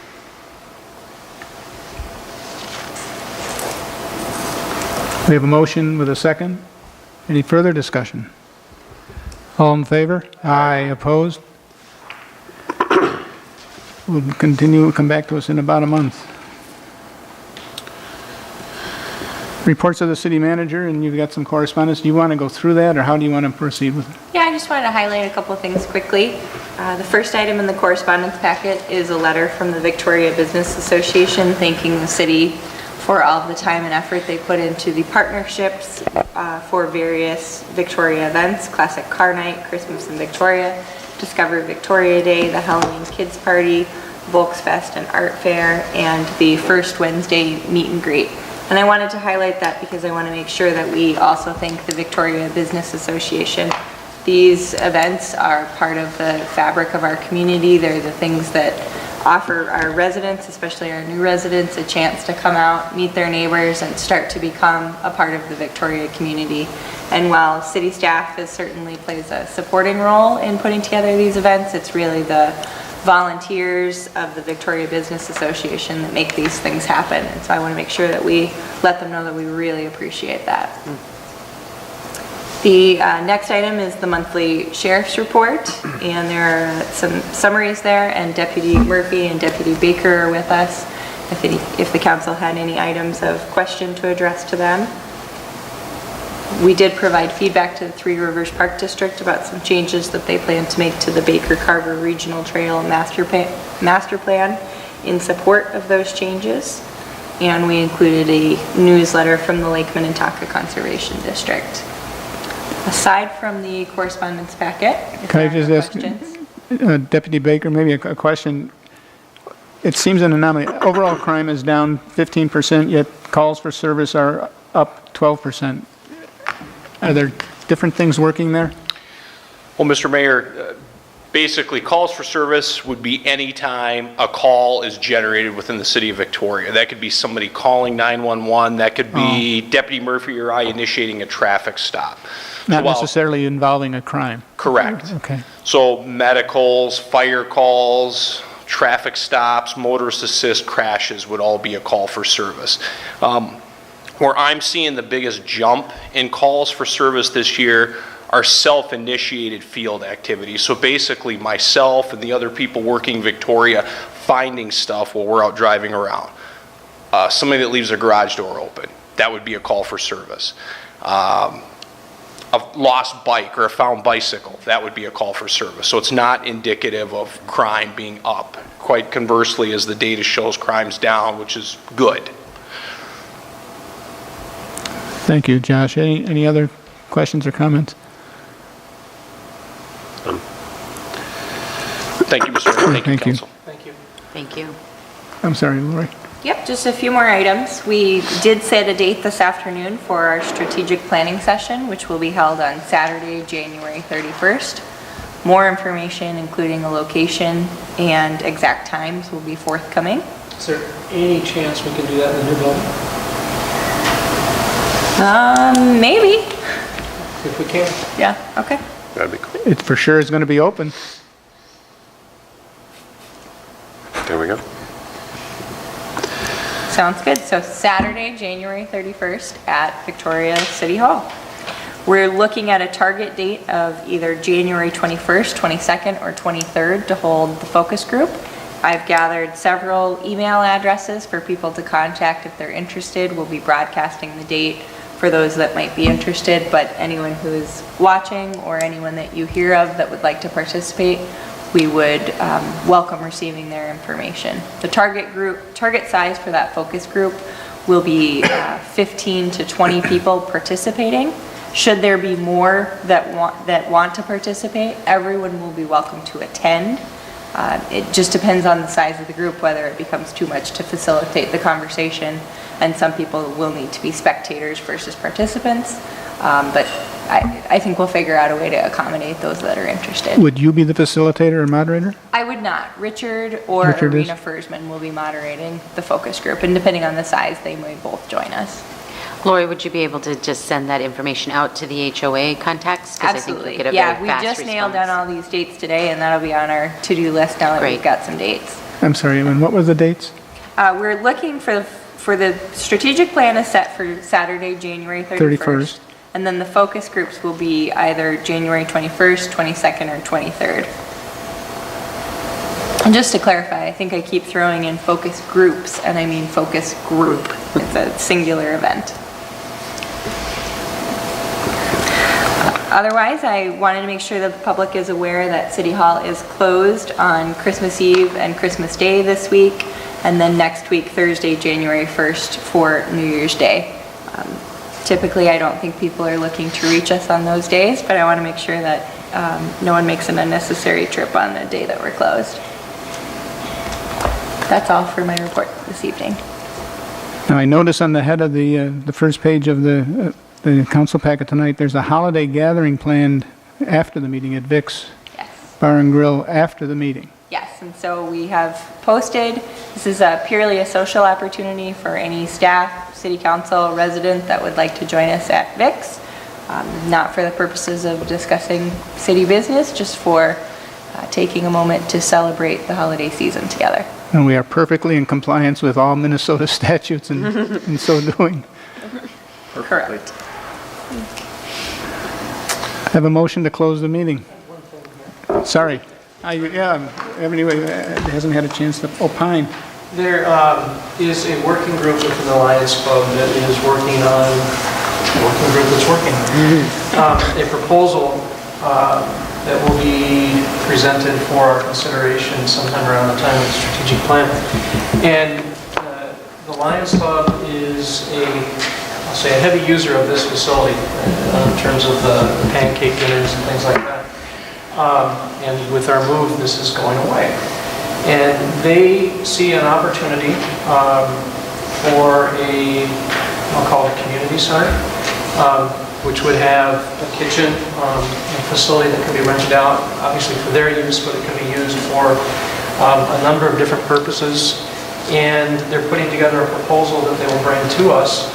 We have a motion with a second. Any further discussion? All in favor? Aye. Opposed? We'll continue, come back to us in about a month. Reports of the city manager, and you've got some correspondence. Do you want to go through that, or how do you want to proceed with it? Yeah, I just wanted to highlight a couple of things quickly. The first item in the correspondence packet is a letter from the Victoria Business Association thanking the city for all of the time and effort they put into the partnerships for various Victoria events, Classic Car Night, Christmas in Victoria, Discover Victoria Day, the Halloween Kids Party, Volksfest and Art Fair, and the first Wednesday meet and greet. And I wanted to highlight that because I want to make sure that we also thank the Victoria Business Association. These events are part of the fabric of our community. They're the things that offer our residents, especially our new residents, a chance to come out, meet their neighbors, and start to become a part of the Victoria community. And while city staff certainly plays a supporting role in putting together these events, it's really the volunteers of the Victoria Business Association that make these things happen. And so I want to make sure that we let them know that we really appreciate that. The next item is the monthly sheriff's report, and there are some summaries there, and Deputy Murphy and Deputy Baker are with us if the council had any items of question to address to them. We did provide feedback to the Three Rivers Park District about some changes that they plan to make to the Baker Carver Regional Trail master plan in support of those changes. And we included a newsletter from the Lake Minnetonka Conservation District. Aside from the correspondence packet, if Can I there are just no ask questions. Deputy Baker, maybe a question? It seems an anomaly. Overall crime is down 15%, yet calls for service are up 12%. Are there different things working there? Well, Mr. Mayor, basically calls for service would be any time a call is generated within the city of Victoria. That could be somebody calling 911, that could be Deputy Murphy or I initiating a traffic stop. Not necessarily involving a crime? Correct. Okay. So medicals, fire calls, traffic stops, motorist assist, crashes would all be a call for service. Where I'm seeing the biggest jump in calls for service this year are self-initiated field activities. So basically myself and the other people working Victoria finding stuff while we're out driving around. Somebody that leaves their garage door open, that would be a call for service. A lost bike or a found bicycle, that would be a call for service. So it's not indicative of crime being up. Quite conversely, as the data shows, crime's down, which is good. Thank you, Josh. Any other questions or comments? Thank you, Mr. Mayor. Thank you. Council. Thank you. Thank you. I'm sorry, Lori. Yep, just a few more items. We did set a date this afternoon for our strategic planning session, which will be held on Saturday, January 31st. More information, including a location and exact times, will be forthcoming. Is there any chance we can do that in the new building? Maybe. If we can. Yeah, okay. That'd be cool. It for sure is going to be open. There we go. Sounds good. So Saturday, January 31st at Victoria City Hall. We're looking at a target date of either January 21st, 22nd, or 23rd to hold the focus group. I've gathered several email addresses for people to contact if they're interested. We'll be broadcasting the date for those that might be interested, but anyone who is watching or anyone that you hear of that would like to participate, we would welcome receiving their information. The target size for that focus group will be 15 to 20 people participating. Should there be more that want to participate, everyone will be welcome to attend. It just depends on the size of the group, whether it becomes too much to facilitate the conversation, and some people will need to be spectators versus participants. But I think we'll figure out a way to accommodate those that are interested. Would you be the facilitator or moderator? I would not. Richard or Richard Arena is? Fursman will be moderating the focus group, and depending on the size, they may both join us. Lori, would you be able to just send that information out to the HOA contacts? 'Cause I think Absolutely. you'll get a Yeah, very we fast just nailed response. down all these dates today, and that'll be on our to-do list now that we've Great. got some dates. I'm sorry, and what were the dates? We're looking for for the strategic plan is set for Saturday, January 31st. And then the focus groups will be either January 21st, 22nd, or 23rd. And just to clarify, I think I keep throwing in focus groups, and I mean focus group. It's a singular event. Otherwise, I wanted to make sure that the public is aware that City Hall is closed on Christmas Eve and Christmas Day this week, and then next week, Thursday, January 1st, for New Year's Day. Typically, I don't think people are looking to reach us on those days, but I want to make sure that no one makes an unnecessary trip on the day that we're closed. That's all for my report this evening. Now, I notice on the head of the first page of the council packet tonight, there's a holiday gathering planned after the meeting at Vic's Yes. Bar and Grill after the meeting. Yes, and so we have posted, this is purely a social opportunity for any staff, city council, resident that would like to join us at Vic's. Not for the purposes of discussing city business, just for taking a moment to celebrate the holiday season together. And we are perfectly in compliance with all Minnesota statutes in so doing. Correct. I have a motion to close the meeting. Sorry. Anyway, it hasn't had a chance to opine. There is a working group within the Lions Club that is working on, a proposal that will be presented for our consideration sometime around the time of the strategic plan. And the Lions Club is I'll say a heavy user of this facility in terms of the pancake dinners and things like that. And with our move, this is going away. And they see an opportunity for I'll call it a community center, which would have a kitchen, a facility that can be rented out, obviously for their use, but it can be used for a number of different purposes. And they're putting together a proposal that they will bring to us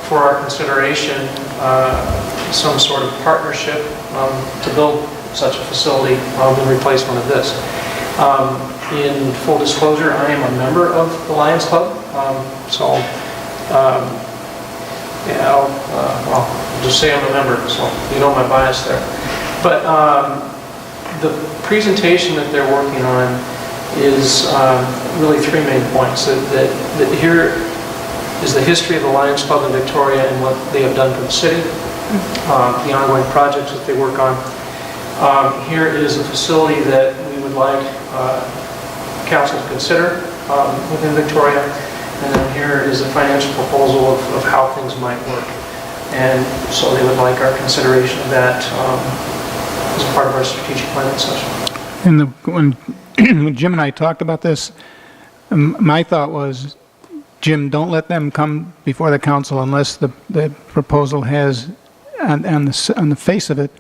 for our consideration, some sort of partnership to build such a facility in replacement of this. In full disclosure, I am a member of the Lions Club, I'll just say I'm a member, so you know my bias there. But the presentation that they're working on is really three main points. That here is the history of the Lions Club in Victoria and what they have done for the city, the ongoing projects that they work on. Here is a facility that we would like council to consider within Victoria. And then here is a financial proposal of how things might work. And so they would like our consideration of that as a part of our strategic planning session. And when Jim and I talked about this, my thought was, Jim, don't let them come before the council unless the proposal has, on the face of it,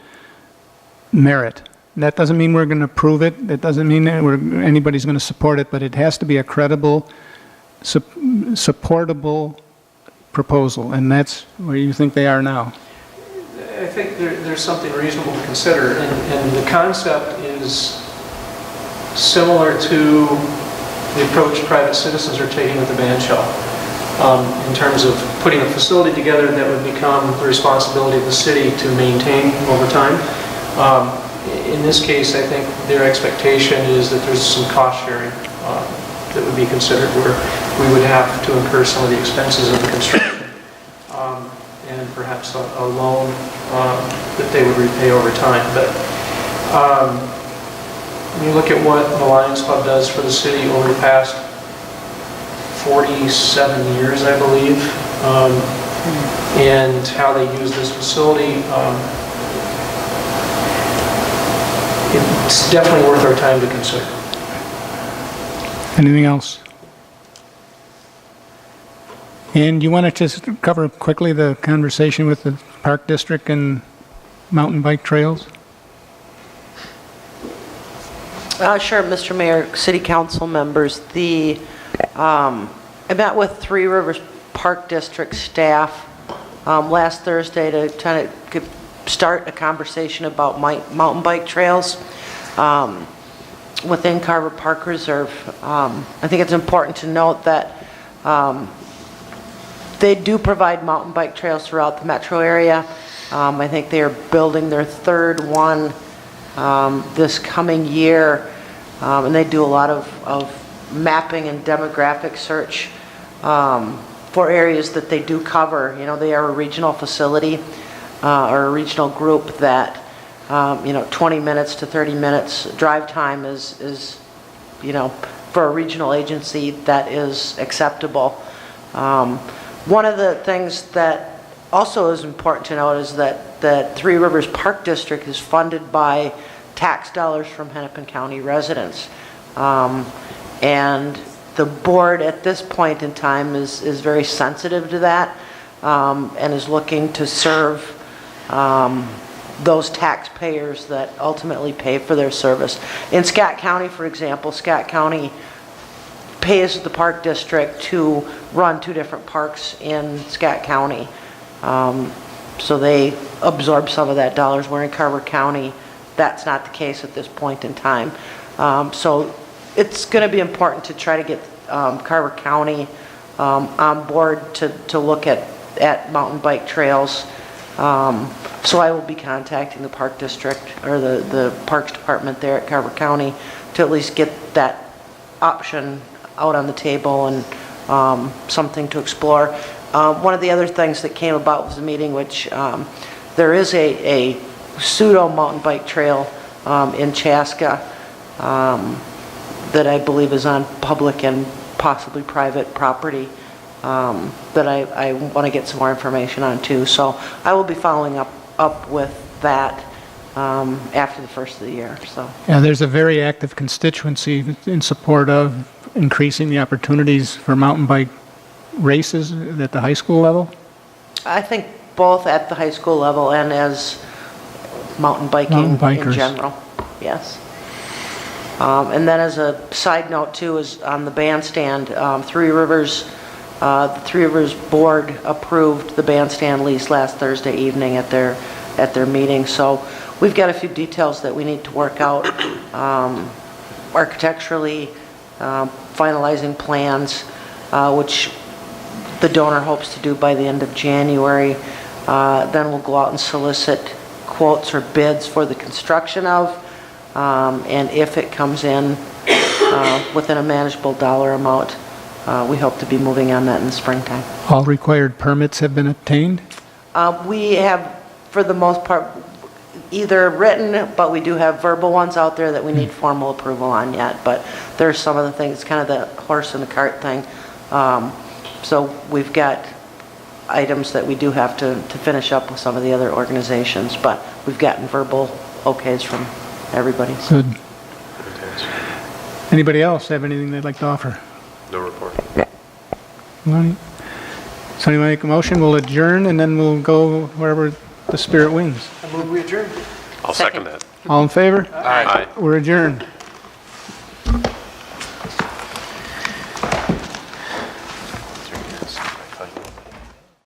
merit. That doesn't mean we're going to approve it. That doesn't mean that anybody's going to support it, but it has to be a credible, supportable proposal, and that's where you think they are now. I think there's something reasonable to consider, and the concept is similar to the approach private citizens are taking with the band shell, in terms of putting a facility together that would become the responsibility of the city to maintain over time. In this case, I think their expectation is that there's some cost sharing that would be considered, where we would have to incur some of the expenses of the construction, and perhaps a loan that they would repay over time. But when you look at what the Lions Club does for the city over the past 47 years, I believe, and how they use this facility, it's definitely worth our time to consider. Anything else? And you want to just cover quickly the conversation with the Park District and mountain bike trails? Sure, Mr. Mayor, City Council members. I met with Three Rivers Park District staff last Thursday to kind of start a conversation about mountain bike trails within Carver Park Reserve. I think it's important to note that They do provide mountain bike trails throughout the metro area. I think they are building their third one this coming year, and they do a lot of mapping and demographic search for areas that they do cover. You know, they are a regional facility or a regional group that, 20 minutes to 30 minutes drive time is for a regional agency that is acceptable. One of the things that also is important to note is that Three Rivers Park District is funded by tax dollars from Hennepin County residents. And the board at this point in time is very sensitive to that and is looking to serve those taxpayers that ultimately pay for their service. In Scott County, for example, Scott County pays the park district to run 2 different parks in Scott County. So they absorb some of that dollars, where in Carver County, that's not the case at this point in time. So it's going to be important to try to get Carver County on board to look at mountain bike trails. So I will be contacting the park district or the parks department there at Carver County to at least get that option out on the table and something to explore. One of the other things that came about was a meeting which there is a pseudo mountain bike trail in Chaska that I believe is on public and possibly private property that I want to get some more information on too. So I will be following up with that after the first of the year. So Yeah, there's a very active constituency in support of increasing the opportunities for mountain bike races at the high school level. I think both at the high school level and as mountain biking in general. Yes. And then as a side note too, is on the bandstand, Three Rivers, the Three Rivers board approved the bandstand lease last Thursday evening at their meeting. So we've got a few details that we need to work out architecturally, finalizing plans, which the donor hopes to do by the end of January. Then we'll go out and solicit quotes or bids for the construction of, and if it comes in within a manageable dollar amount, we hope to be moving on that in the springtime. All required permits have been obtained? We have, for the most part, either written, but we do have verbal ones out there that we need formal approval on yet. But there's some of the things, kind of the horse and the cart thing. So we've got items that we do have to finish up with some of the other organizations, but we've gotten verbal okays from everybody. Good. Anybody else have anything they'd like to offer? No report. All right. Somebody make a motion, we'll adjourn, and then we'll go wherever the spirit wins. I move we adjourn. I'll second that. All in favor? Aye. We're adjourned.